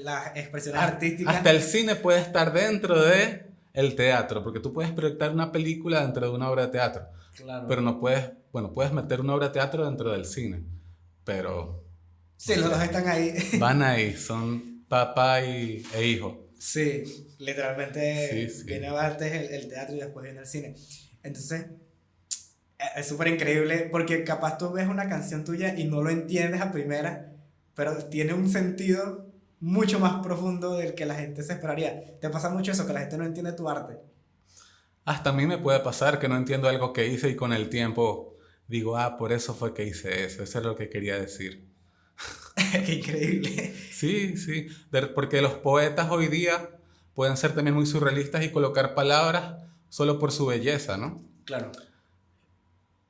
B: las expresiones artísticas.
A: Hasta el cine puede estar dentro de el teatro, porque tú puedes proyectar una película dentro de una obra de teatro,
B: Claro.
A: pero no puedes, bueno, puedes meter una obra de teatro dentro del cine, pero
B: Sí, los dos están ahí.
A: van ahí, son papá e hijo.
B: Sí, literalmente
A: Sí, sí.
B: viene antes el teatro y después viene el cine. Entonces, es súper increíble porque capaz tú ves una canción tuya y no lo entiendes a primera, pero tiene un sentido mucho más profundo del que la gente se esperaría. ¿Te pasa mucho eso, que la gente no entiende tu arte?
A: Hasta a mí me puede pasar que no entiendo algo que hice y con el tiempo digo, por eso fue que hice eso es lo que quería decir.
B: Qué increíble.
A: Sí, sí, porque los poetas hoy día pueden ser también muy surrealistas y colocar palabras solo por su belleza, ¿no?
B: Claro.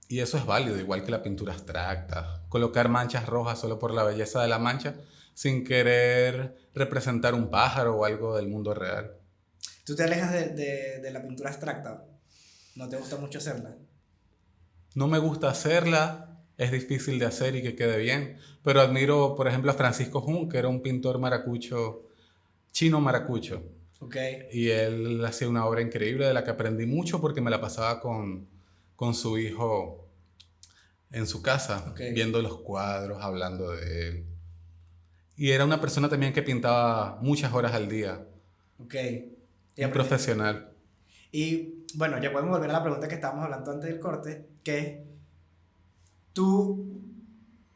A: Y eso es válido, igual que la pintura abstracta. Colocar manchas rojas solo por la belleza de la mancha, sin querer representar un pájaro o algo del mundo real.
B: ¿Tú te alejas de la pintura abstracta? ¿No te gusta mucho hacerla?
A: No me gusta hacerla, es difícil de hacer y que quede bien, pero admiro, por ejemplo, a Francisco Jun, que era un pintor maracucho, chino maracucho.
B: Ok.
A: Y él hacía una obra increíble de la que aprendí mucho porque me la pasaba con su hijo en su casa,
B: Ok.
A: viendo los cuadros, hablando de él. Y era una persona también que pintaba muchas horas al día.
B: Ok.
A: Un profesional.
B: Y bueno, ya podemos volver a la pregunta que estábamos hablando antes del corte, que es, tú,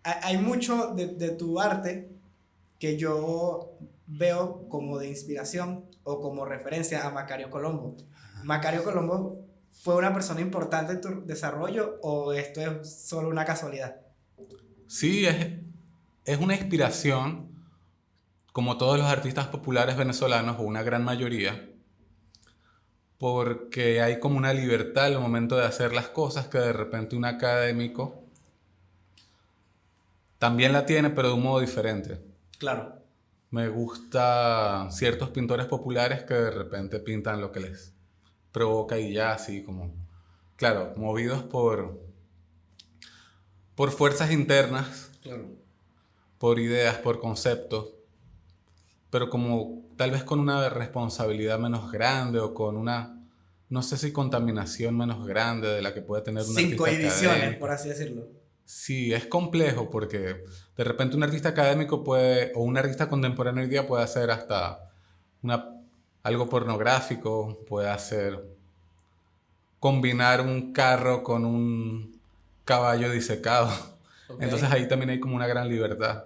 B: hay mucho de tu arte que yo veo como de inspiración o como referencia a Macario Colombo. ¿Macario Colombo fue una persona importante en tu desarrollo o esto es solo una casualidad?
A: Sí, es una inspiración, como todos los artistas populares venezolanos, o una gran mayoría, porque hay como una libertad al momento de hacer las cosas que de repente un académico también la tiene, pero de un modo diferente.
B: Claro.
A: Me gustan ciertos pintores populares que de repente pintan lo que les provoca y ya, así como, claro, movidos por fuerzas internas,
B: Claro.
A: por ideas, por conceptos, pero como tal vez con una responsabilidad menos grande o con una, no sé si contaminación menos grande de la que puede tener un
B: Sin
A: artista
B: cohibiciones,
A: académico.
B: por así decirlo.
A: Sí, es complejo porque de repente un artista académico puede, o un artista contemporáneo hoy día puede hacer hasta algo pornográfico, puede hacer, combinar un carro con un caballo disecado.
B: Ok.
A: Entonces ahí también hay como una gran libertad.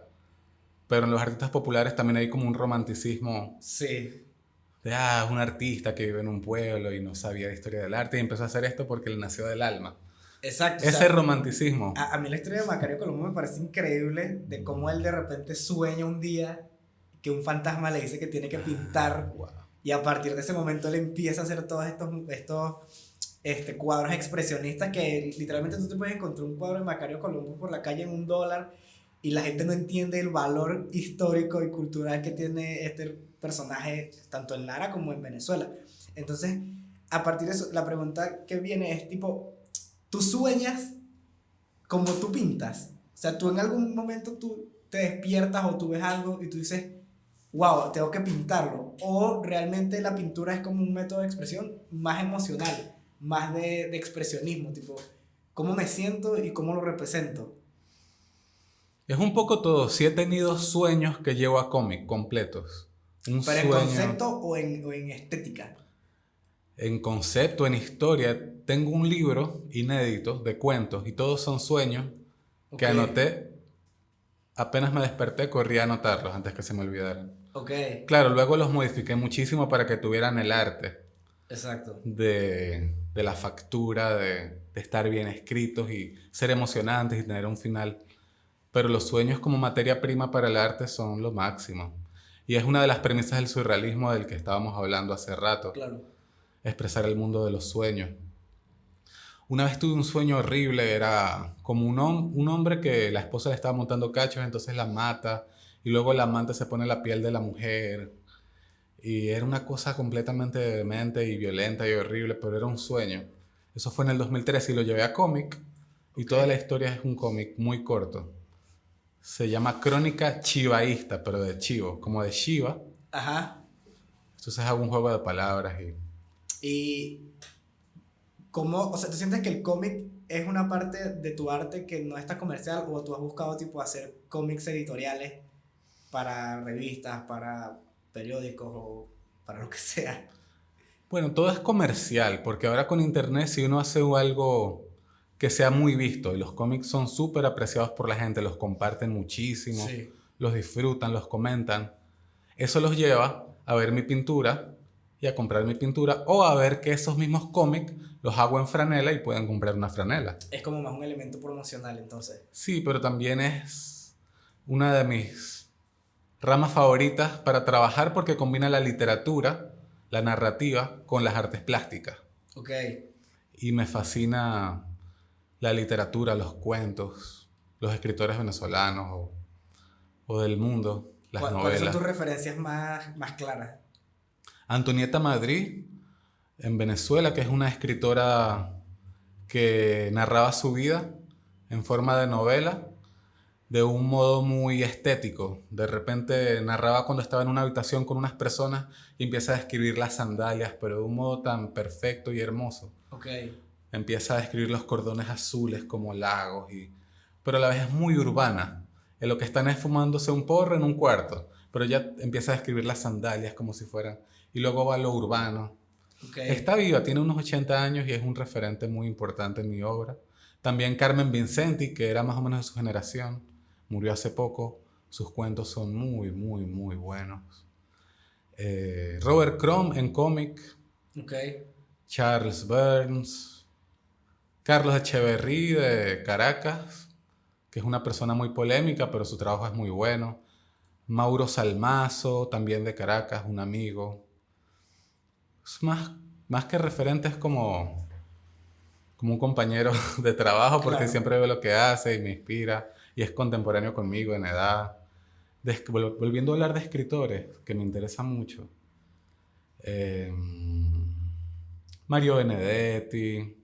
A: Pero en los artistas populares también hay como un romanticismo
B: Sí.
A: de, es un artista que vive en un pueblo y no sabía de historia del arte y empezó a hacer esto porque le nació del alma.
B: Exacto. O
A: Ese
B: sea,
A: romanticismo.
B: a mí la historia de Macario Colombo me parece increíble de cómo él de repente sueña un día que un fantasma le dice que tiene que pintar
A: Wow.
B: y a partir de ese momento él empieza a hacer todos estos cuadros expresionistas que literalmente tú te puedes encontrar un cuadro de Macario Colombo por la calle en $1 y la gente no entiende el valor histórico y cultural que tiene este personaje tanto en Lara como en Venezuela. Entonces, a partir de eso, la pregunta que viene es tipo, ¿tú sueñas como tú pintas? O sea, tú en algún momento tú te despiertas o tú ves algo y tú dices, wow, tengo que pintarlo. O realmente la pintura es como un método de expresión más emocional, más de expresionismo, tipo, cómo me siento y cómo lo represento.
A: Es un poco todo. Sí he tenido sueños que llevo a cómic completos. Un
B: ¿Pero en
A: sueño
B: concepto o en estética?
A: en concepto, en historia. Tengo un libro inédito de cuentos y todos son sueños que
B: Ok.
A: anoté. Apenas me desperté, corrí a anotarlos antes que se me olvidaran.
B: Ok,
A: Claro, luego los modifiqué muchísimo para que tuvieran el arte
B: exacto.
A: de la factura, de estar bien escritos y ser emocionantes y tener un final. Pero los sueños como materia prima para el arte son lo máximo. Y es una de las premisas del surrealismo del que estábamos hablando hace rato.
B: Claro.
A: Expresar el mundo de los sueños. Una vez tuve un sueño horrible, era como un hombre que la esposa le estaba montando cachos, entonces la mata, y luego la amante se pone la piel de la mujer. Y era una cosa completamente demente y violenta y horrible, pero era un sueño. Eso fue en el 2013 y lo llevé a cómic, y toda la historia es un cómic muy corto. Se llama Crónica Chivaísta, pero de chivo, como de Shiva.
B: Ajá.
A: Entonces hago un juego de palabras y...
B: Y cómo, o sea, ¿tú sientes que el cómic es una parte de tu arte que no está comercial o tú has buscado tipo hacer cómics editoriales para revistas, para periódicos o para lo que sea?
A: Bueno, todo es comercial, porque ahora con internet si uno hace algo que sea muy visto, y los cómics son súper apreciados por la gente, los comparten muchísimo,
B: Sí.
A: los disfrutan, los comentan, Eso los lleva a ver mi pintura y a comprar mi pintura, o a ver que esos mismos cómics los hago en franela y pueden comprar una franela.
B: Es como más un elemento promocional, entonces.
A: Sí, pero también es una de mis ramas favoritas para trabajar porque combina la literatura, la narrativa, con las artes plásticas.
B: Ok.
A: Y me fascina la literatura, los cuentos, los escritores venezolanos o del mundo, las
B: ¿Cuáles son
A: novelas.
B: tus referencias más claras?
A: Antonieta Madrid, en Venezuela, que es una escritora que narraba su vida en forma de novela, de un modo muy estético. De repente narraba cuando estaba en una habitación con unas personas y empieza a describir las sandalias, pero de un modo tan perfecto y hermoso.
B: Ok.
A: Empieza a describir los cordones azules como lagos, pero a la vez es muy urbana. En lo que están es fumándose un porro en un cuarto, pero ya empieza a describir las sandalias como si fueran, y luego va a lo urbano.
B: Ok.
A: Está viva, tiene unos 80 años y es un referente muy importante en mi obra. También Carmen Vincenti, que era más o menos de su generación, murió hace poco. Sus cuentos son muy, muy, muy buenos. Robert Crumb en cómic,
B: Ok.
A: Charles Burns, Carlos Echeverry de Caracas, que es una persona muy polémica, pero su trabajo es muy bueno. Mauro Salmazo, también de Caracas, un amigo. Es más que referente, es como un compañero de trabajo, porque
B: Claro.
A: siempre veo lo que hace y me inspira, y es contemporáneo conmigo en edad. Volviendo a hablar de escritores, que me interesa mucho. Eh, Mario Benedetti.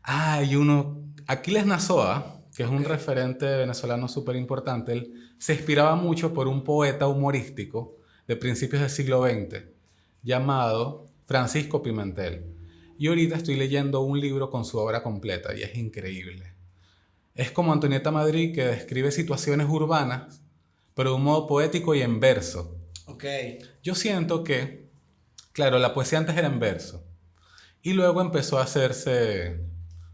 A: Hay uno, Aquiles Nazoa, que es un
B: Ok.
A: referente venezolano súper importante. Él se inspiraba mucho por un poeta humorístico de principios del siglo XX llamado Francisco Pimentel. Y ahorita estoy leyendo un libro con su obra completa y es increíble. Es como Antonieta Madrid, que describe situaciones urbanas, pero de un modo poético y en verso.
B: Ok.
A: Yo siento que, claro, la poesía antes era en verso. Y luego empezó a hacerse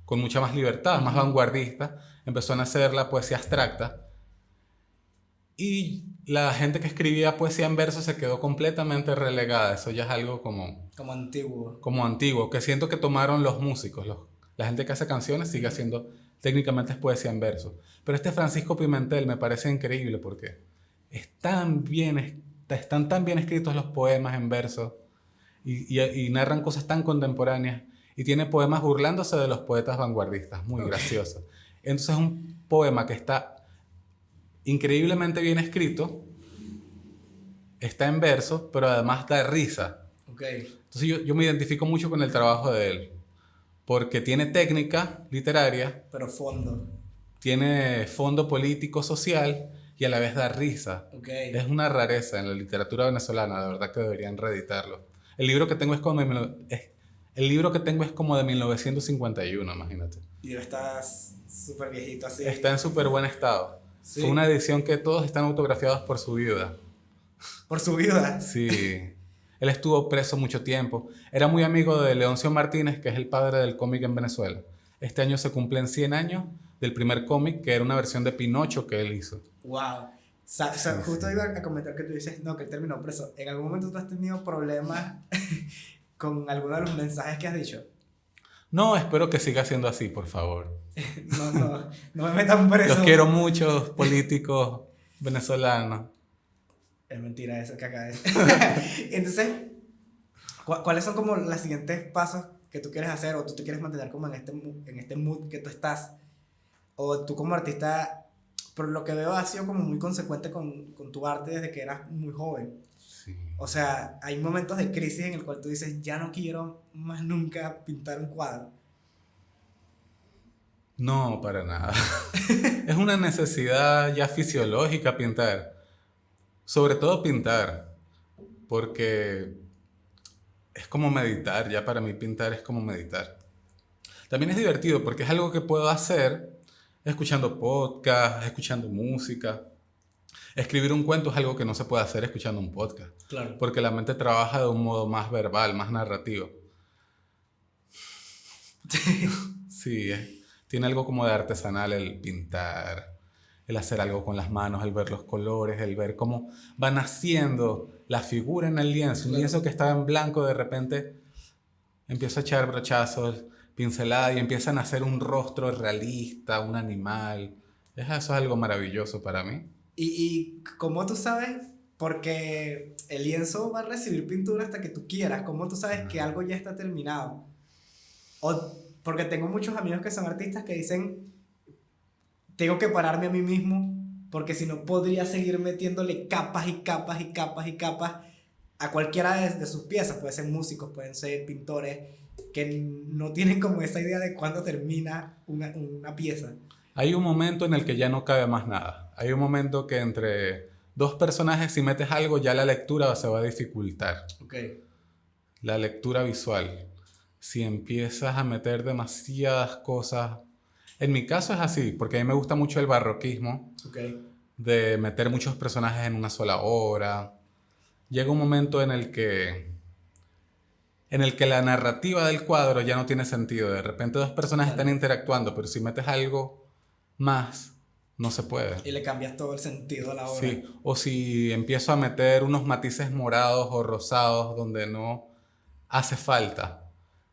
A: con mucha más libertad, más vanguardista. Empezó a nacer la poesía abstracta. Y la gente que escribía poesía en verso se quedó completamente relegada. Eso ya es algo
B: Como antiguo.
A: como antiguo, que siento que tomaron los músicos. La gente que hace canciones sigue haciendo, técnicamente es poesía en verso. Pero este Francisco Pimentel me parece increíble porque están tan bien escritos los poemas en verso y narran cosas tan contemporáneas y tiene poemas burlándose de los poetas vanguardistas, muy gracioso. Entonces es un poema que está increíblemente bien escrito, está en verso, pero además da risa.
B: Ok.
A: Entonces yo me identifico mucho con el trabajo de él, porque tiene técnica literaria,
B: Pero fondo.
A: tiene fondo político, social y a la vez da risa.
B: Ok.
A: Es una rareza en la literatura venezolana, de verdad que deberían reeditarlo. El libro que tengo es como de 1951, imagínate.
B: Y ahora estás súper viejito así.
A: Está en súper buen estado.
B: Sí.
A: Fue una edición que todos están autografiados por su viuda.
B: Por su vida.
A: Sí. Él estuvo preso mucho tiempo. Era muy amigo de Leoncio Martínez, que es el padre del cómic en Venezuela. Este año se cumplen 100 años del primer cómic, que era una versión de Pinocho que él hizo.
B: Wow. Justo iba a comentar que tú dices, no, que él terminó preso. ¿En algún momento tú has tenido problemas con alguno de los mensajes que has dicho?
A: No, espero que siga siendo así, por favor.
B: No me metan preso.
A: Los quiero muchos políticos venezolanos.
B: Es mentira eso que acá es. Entonces, ¿cuáles son como los siguientes pasos que tú quieres hacer o tú te quieres mantener como en este mood que tú estás? O tú como artista, por lo que veo, has sido como muy consecuente con tu arte desde que eras muy joven.
A: Sí.
B: O sea, hay momentos de crisis en el cual tú dices, ya no quiero más nunca pintar un cuadro.
A: No, para nada. Es una necesidad ya fisiológica pintar. Sobre todo pintar. Porque es como meditar. Ya para mí pintar es como meditar. También es divertido porque es algo que puedo hacer escuchando podcast, escuchando música. Escribir un cuento es algo que no se puede hacer escuchando un podcast.
B: Claro.
A: Porque la mente trabaja de un modo más verbal, más narrativo. Sí, tiene algo como de artesanal el pintar, el hacer algo con las manos, el ver los colores, el ver cómo va naciendo la figura en el lienzo. Un
B: Claro.
A: lienzo que estaba en blanco, de repente empiezo a echar brochazos, pincelada y empieza a nacer un rostro realista, un animal. Eso es algo maravilloso para mí.
B: Y ¿cómo tú sabes? Porque el lienzo va a recibir pintura hasta que tú quieras. ¿Cómo tú sabes que algo ya está terminado? Porque tengo muchos amigos que son artistas que dicen, tengo que pararme a mí mismo, porque si no podría seguir metiéndole capas y capas y capas y capas a cualquiera de sus piezas. Pueden ser músicos, pueden ser pintores, que no tienen como esa idea de cuándo termina una pieza.
A: Hay un momento en el que ya no cabe más nada. Hay un momento que entre dos personajes, si metes algo, ya la lectura se va a dificultar.
B: Ok.
A: La lectura visual. Si empiezas a meter demasiadas cosas... En mi caso es así, porque a mí me gusta mucho el barroquismo,
B: Ok.
A: de meter muchos personajes en una sola obra. Llega un momento en el que la narrativa del cuadro ya no tiene sentido. De repente dos personas
B: Claro.
A: están interactuando, pero si metes algo más, no se puede.
B: Y le cambias todo el sentido a la obra.
A: Sí, o si empiezo a meter unos matices morados o rosados donde no hace falta,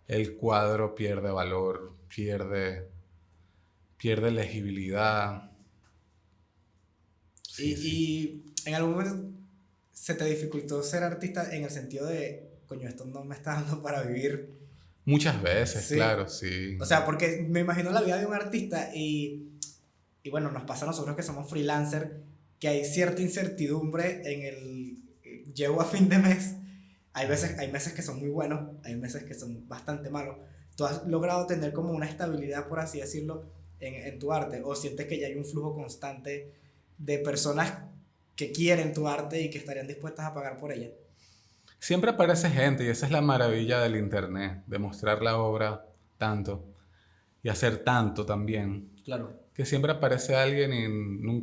A: el cuadro pierde valor, pierde legibilidad.
B: Y en algún momento se te dificultó ser artista en el sentido de, coño, esto no me está dando para vivir.
A: Muchas veces,
B: Sí.
A: claro, sí.
B: O sea, porque me imagino la vida de un artista y bueno, nos pasa a nosotros que somos freelancers, que hay cierta incertidumbre en el llego a fin de mes. Hay meses que son muy buenos, hay meses que son bastante malos. ¿Tú has logrado tener como una estabilidad, por así decirlo, en tu arte? ¿O sientes que ya hay un flujo constante de personas que quieren tu arte y que estarían dispuestas a pagar por ella?
A: Siempre aparece gente y esa es la maravilla del internet, de mostrar la obra tanto y hacer tanto también.
B: Claro.
A: Que siempre aparece alguien y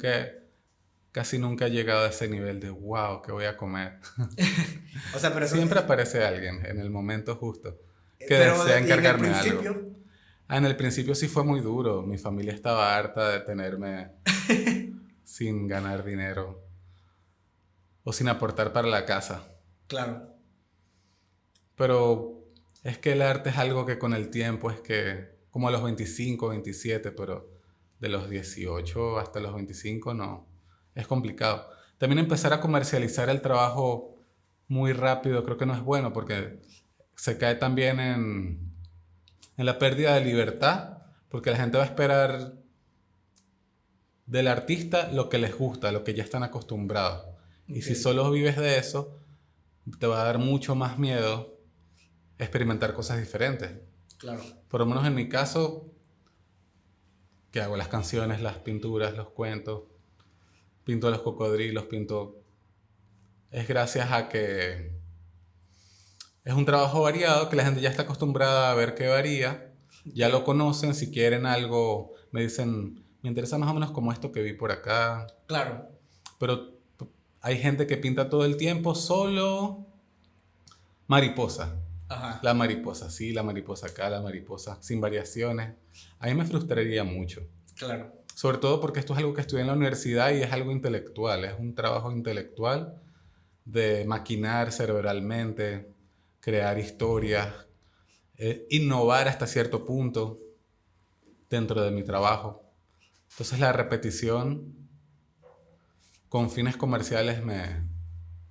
A: casi nunca he llegado a ese nivel de wow, ¿qué voy a comer?
B: O sea, pero eso,
A: Siempre aparece alguien en el momento justo que
B: pero
A: desea
B: en el
A: encargarme algo.
B: principio,
A: En el principio sí fue muy duro. Mi familia estaba harta de tenerme sin ganar dinero o sin aportar para la casa.
B: claro.
A: Pero es que el arte es algo que con el tiempo es que, como a los 25, 27, pero de los 18 hasta los 25 no, es complicado. También empezar a comercializar el trabajo muy rápido creo que no es bueno porque se cae también en la pérdida de libertad, porque la gente va a esperar del artista lo que les gusta, lo que ya están acostumbrados. Y si
B: Ok.
A: solo vives de eso, te va a dar mucho más miedo experimentar cosas diferentes.
B: Claro.
A: Por lo menos en mi caso, que hago las canciones, las pinturas, los cuentos, pinto los cocodrilos, es gracias a que es un trabajo variado, que la gente ya está acostumbrada a ver que varía, ya lo conocen, si quieren algo, me dicen, me interesa más o menos como esto que vi por acá,
B: Claro.
A: pero hay gente que pinta todo el tiempo solo mariposa.
B: Ajá.
A: La mariposa, sí, la mariposa acá, la mariposa, sin variaciones. A mí me frustraría mucho.
B: Claro.
A: Sobre todo porque esto es algo que estudié en la universidad y es algo intelectual. Es un trabajo intelectual de maquinar cerebralmente, crear historias, innovar hasta cierto punto dentro de mi trabajo. Entonces la repetición con fines comerciales me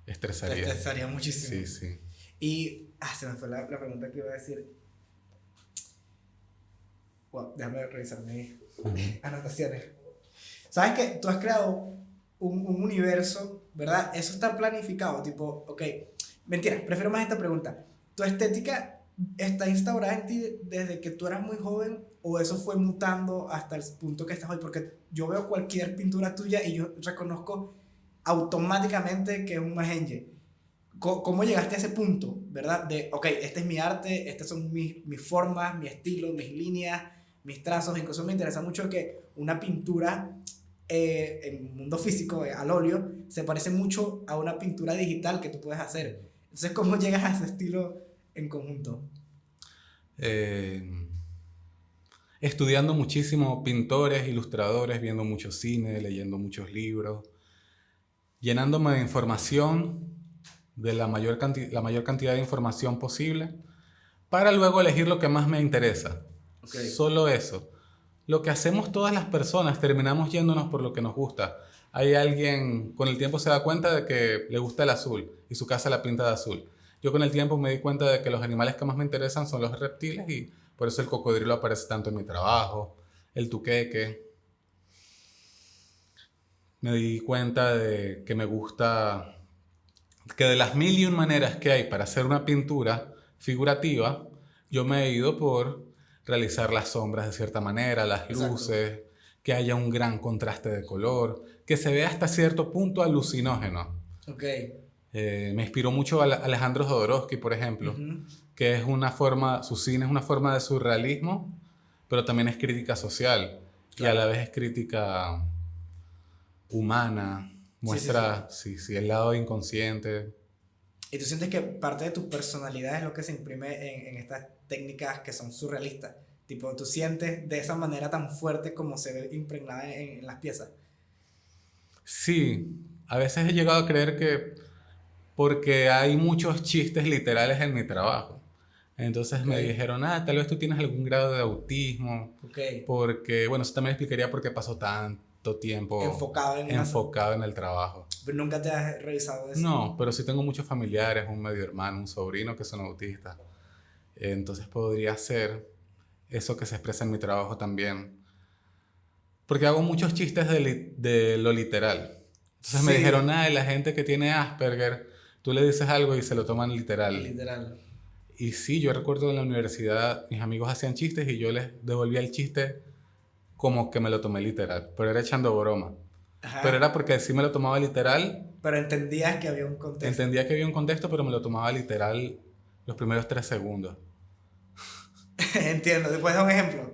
B: Te
A: estresaría.
B: estresaría muchísimo.
A: Sí, sí.
B: Y se me fue la pregunta que iba a decir. Wow, déjame revisar mis anotaciones. ¿Sabes que tú has creado un universo, verdad? Eso está planificado, tipo, ok, mentira, prefiero más esta pregunta. ¿Tu estética está instaurada en ti desde que tú eras muy joven o eso fue mutando hasta el punto que estás hoy? Porque yo veo cualquier pintura tuya y yo reconozco automáticamente que es un Mahenje. ¿Cómo llegaste a ese punto, verdad? De, ok, este es mi arte, estas son mis formas, mi estilo, mis líneas, mis trazos. Incluso me interesa mucho que una pintura en el mundo físico, al óleo, se parece mucho a una pintura digital que tú puedes hacer. Entonces, ¿cómo llegas a ese estilo en conjunto?
A: estudiando muchísimo pintores, ilustradores, viendo mucho cine, leyendo muchos libros, llenándome de información, de la mayor cantidad de información posible, para luego elegir lo que más me interesa.
B: Ok.
A: Solo eso. Lo que hacemos todas las personas, terminamos yéndonos por lo que nos gusta. Hay alguien, con el tiempo se da cuenta de que le gusta el azul y su casa la pinta de azul. Yo con el tiempo me di cuenta de que los animales que más me interesan son los reptiles y por eso el cocodrilo aparece tanto en mi trabajo, el tuqueque. Me di cuenta de que me gusta, que de las 1001 maneras que hay para hacer una pintura figurativa, yo me he ido por realizar las sombras de cierta manera, las
B: Exacto.
A: luces, que haya un gran contraste de color, que se vea hasta cierto punto alucinógeno.
B: Ok.
A: Me inspiró mucho a Alejandro Jodorowsky, por ejemplo,
B: Ujú.
A: que es una forma, su cine es una forma de surrealismo, pero también es crítica social y
B: Claro.
A: a la vez es crítica humana, muestra sí, el lado inconsciente.
B: Y tú sientes que parte de tu personalidad es lo que se imprime en estas técnicas que son surrealistas. Tipo, tú sientes de esa manera tan fuerte como se ve impregnada en las piezas.
A: Sí, a veces he llegado a creer que porque hay muchos chistes literales en mi trabajo. Entonces me
B: Ok.
A: dijeron, tal vez tú tienes algún grado de autismo,
B: Ok.
A: porque, bueno, eso también explicaría por qué pasó tanto tiempo
B: Enfocado en una-
A: enfocado en el trabajo.
B: Pero nunca te has revisado eso.
A: No, pero sí tengo muchos familiares, un medio hermano, un sobrino que son autistas. Entonces podría ser eso que se expresa en mi trabajo también. Porque hago muchos chistes de lo literal. Entonces me
B: Sí.
A: dijeron, la gente que tiene Asperger, tú le dices algo y se lo toman literal.
B: Literal.
A: Y sí, yo recuerdo en la universidad, mis amigos hacían chistes y yo les devolvía el chiste como que me lo tomé literal, pero era echando broma.
B: Ajá.
A: Pero era porque sí me lo tomaba literal,
B: Pero entendías que había un contexto.
A: entendía que había un contexto, pero me lo tomaba literal los primeros 3 segundos.
B: Entiendo. ¿Te puedes dar un ejemplo?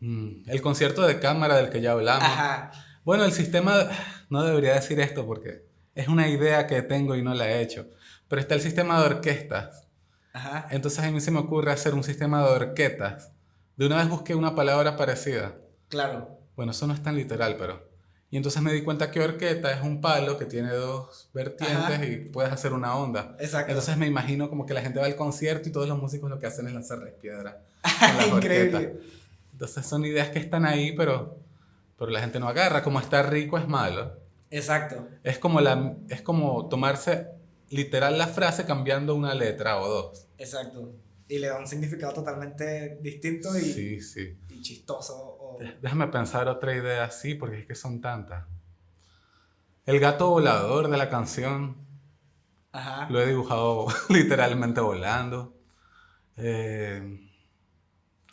A: El concierto de cámara del que ya hablamos.
B: Ajá.
A: Bueno, el sistema, no debería decir esto porque es una idea que tengo y no la he hecho, pero está el sistema de orquestas.
B: Ajá.
A: Entonces a mí se me ocurre hacer un sistema de orquetas. De una vez busqué una palabra parecida.
B: Claro.
A: Bueno, eso no es tan literal, pero... Y entonces me di cuenta que orqueta es un palo que tiene 2 vertientes
B: Ajá.
A: y puedes hacer una onda.
B: Exacto.
A: Entonces me imagino como que la gente va al concierto y todos los músicos lo que hacen es lanzarles piedra con las
B: Increíble.
A: orquetas. Entonces son ideas que están ahí, pero la gente no agarra. Como está rico es malo.
B: Exacto.
A: Es como tomarse literal la frase cambiando una letra o 2.
B: Exacto. Y le da un significado totalmente distinto y,
A: Sí, sí.
B: y chistoso. O...
A: Déjame pensar otra idea así, porque es que son tantas. El gato volador de la canción,
B: Ajá.
A: lo he dibujado literalmente volando.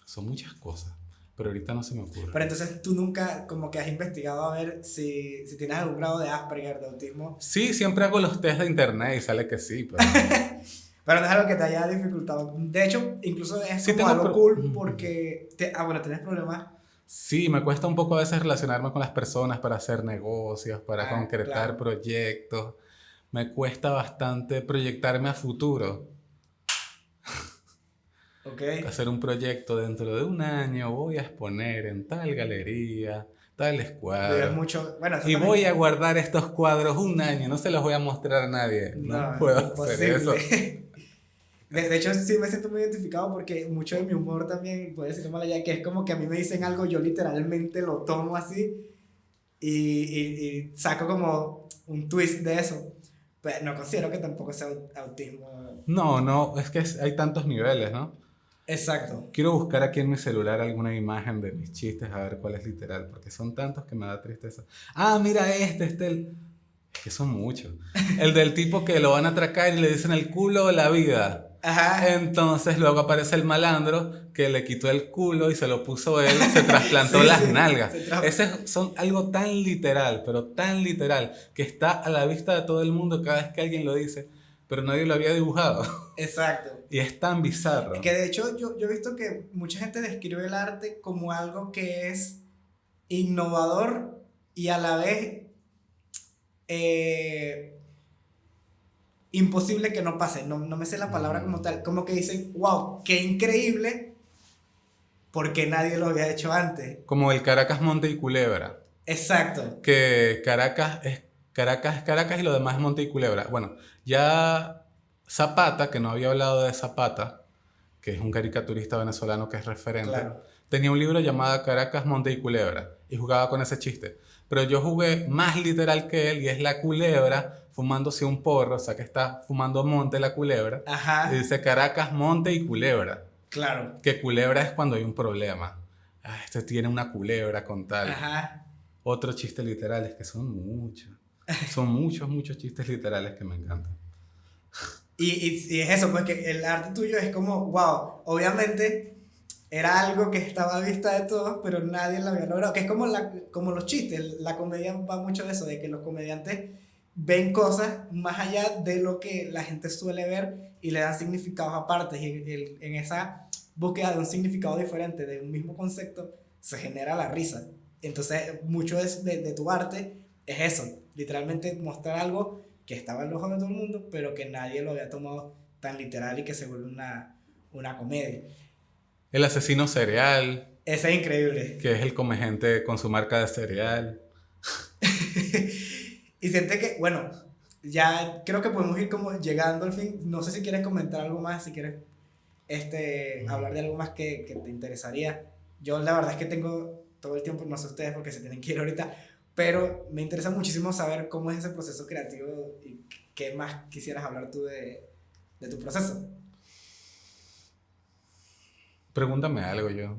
A: Son muchas cosas, pero ahorita no se me ocurre.
B: Pero entonces tú nunca como que has investigado a ver si tienes algún grado de Asperger, de autismo.
A: Sí, siempre hago los test de internet y sale que sí, pero...
B: Pero no es algo que te haya dificultado. De hecho, incluso es
A: Sí,
B: como
A: tengo
B: algo
A: pro-
B: cool porque... bueno, tienes problemas.
A: Sí, me cuesta un poco a veces relacionarme con las personas para hacer negocios, para concretar
B: claro.
A: proyectos. Me cuesta bastante proyectarme a futuro.
B: Ok.
A: Hacer un proyecto dentro de un año, voy a exponer en tal galería, tales
B: Vives
A: cuadros.
B: mucho... Bueno, eso
A: Y
B: también-
A: voy a guardar estos cuadros un año, no se los voy a mostrar a nadie. No puedo hacer eso.
B: De hecho, sí me siento muy identificado porque mucho de mi humor también, puede decirlo mal allá, que es como que a mí me dicen algo, yo literalmente lo tomo así y saco como un twist de eso. Pero no considero que tampoco sea autismo.
A: No, es que hay tantos niveles, ¿no?
B: Exacto.
A: Quiero buscar aquí en mi celular alguna imagen de mis chistes a ver cuál es literal, porque son tantos que me da tristeza. Mira es que son muchos. El del tipo que lo van a atracar y le dicen el culo de la vida.
B: Ajá.
A: Entonces luego aparece el malandro que le quitó el culo y se lo puso él, se trasplantó
B: Sí,
A: las
B: sí,
A: nalgas.
B: se tra-
A: Ese son algo tan literal, pero tan literal, que está a la vista de todo el mundo cada vez que alguien lo dice, pero nadie lo había dibujado.
B: Exacto.
A: Y es tan bizarro.
B: Es que de hecho yo he visto que mucha gente describe el arte como algo que es innovador y a la vez imposible que no pase. No me sé la palabra como tal. Como que dicen, wow, qué increíble. ¿por qué nadie lo había hecho antes?
A: Como el Caracas, Monte y Culebra.
B: Exacto.
A: Que Caracas y lo demás es Monte y Culebra. Bueno, ya Zapata, que no había hablado de Zapata, que es un caricaturista venezolano que es referente,
B: Claro.
A: tenía un libro llamado Caracas, Monte y Culebra y jugaba con ese chiste. Pero yo jugué más literal que él y es la culebra fumándose un porro, o sea que está fumando monte la culebra.
B: Ajá.
A: Y dice Caracas, Monte y Culebra.
B: Claro.
A: Que culebra es cuando hay un problema. Ah, este tiene una culebra con tal.
B: Ajá.
A: Otro chiste literal, es que son muchos. Son muchos chistes literales que me encantan.
B: Y es eso, pues que el arte tuyo es como, wow, obviamente era algo que estaba a vista de todos, pero nadie lo había logrado. Que es como, como los chistes, la comedia va mucho de eso, de que los comediantes ven cosas más allá de lo que la gente suele ver y le dan significados aparte. Y en esa búsqueda de un significado diferente, de un mismo concepto, se genera la risa. Entonces, mucho de tu arte es eso, literalmente mostrar algo que estaba en los ojos de todo el mundo, pero que nadie lo había tomado tan literal y que se vuelve una comedia.
A: El asesino cereal,
B: Ese es increíble.
A: que es el come gente con su marca de cereal.
B: Y siente que, bueno, ya creo que podemos ir como llegando al fin. No sé si quieres comentar algo más, si quieres hablar de algo más que te interesaría. Yo la verdad es que tengo todo el tiempo, no sé ustedes porque se tienen que ir ahorita, pero me interesa muchísimo saber cómo es ese proceso creativo y qué más quisieras hablar tú de tu proceso.
A: Pregúntame algo yo.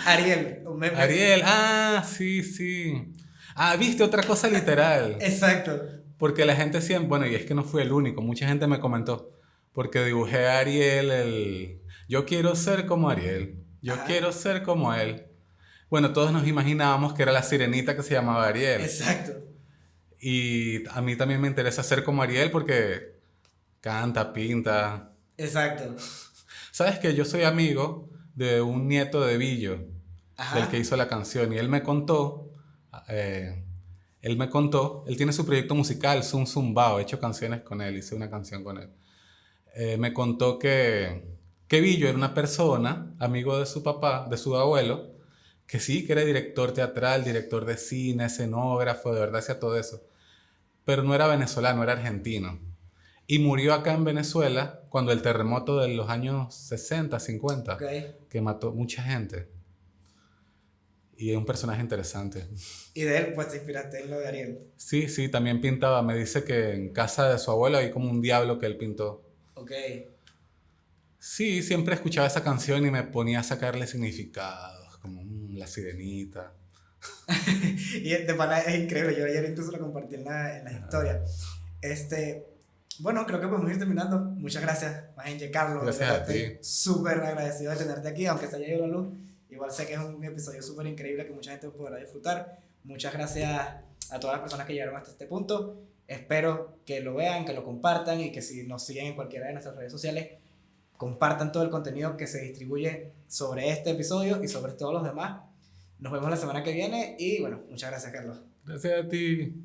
B: Ariel.
A: Ariel, sí. Ah, viste otra cosa literal.
B: Exacto.
A: Porque la gente siempre, bueno, y es que no fui el único, mucha gente me comentó, porque dibujé a Ariel yo quiero ser como Ariel, yo
B: Ajá.
A: quiero ser como él. Bueno, todos nos imaginábamos que era la sirenita que se llamaba Ariel.
B: Exacto.
A: Y a mí también me interesa ser como Ariel porque canta, pinta.
B: Exacto.
A: ¿Sabes que yo soy amigo de un nieto de Billo,
B: Ajá.
A: del que hizo la canción? Y él me contó, él tiene su proyecto musical, Zum Zumbao, he hecho canciones con él, hice una canción con él. Me contó que Billo era una persona, amigo de su papá, de su abuelo, que sí, que era director teatral, director de cine, escenógrafo, de verdad hacía todo eso. Pero no era venezolano, era argentino. Y murió acá en Venezuela cuando el terremoto de los años 60, 50,
B: Okay.
A: que mató mucha gente. Y es un personaje interesante.
B: Y de él, pues te inspiraste en lo de Ariel.
A: Sí, también pintaba. Me dice que en casa de su abuelo hay como un diablo que él pintó.
B: Ok.
A: Sí, siempre escuchaba esa canción y me ponía a sacarle significados, como la sirenita.
B: Y de pana es increíble. Yo ayer incluso lo compartí en las historias. Bueno, creo que podemos ir terminando. Muchas gracias, Majenje Carlos.
A: Gracias a
B: Estoy
A: ti.
B: súper agradecido de tenerte aquí, aunque se haya ido la luz. Igual sé que es un episodio súper increíble que mucha gente podrá disfrutar. Muchas gracias a todas las personas que llegaron hasta este punto. Espero que lo vean, que lo compartan y que si nos siguen en cualquiera de nuestras redes sociales, compartan todo el contenido que se distribuye sobre este episodio y sobre todos los demás. Nos vemos la semana que viene y bueno, muchas gracias, Carlos.
A: Gracias a ti.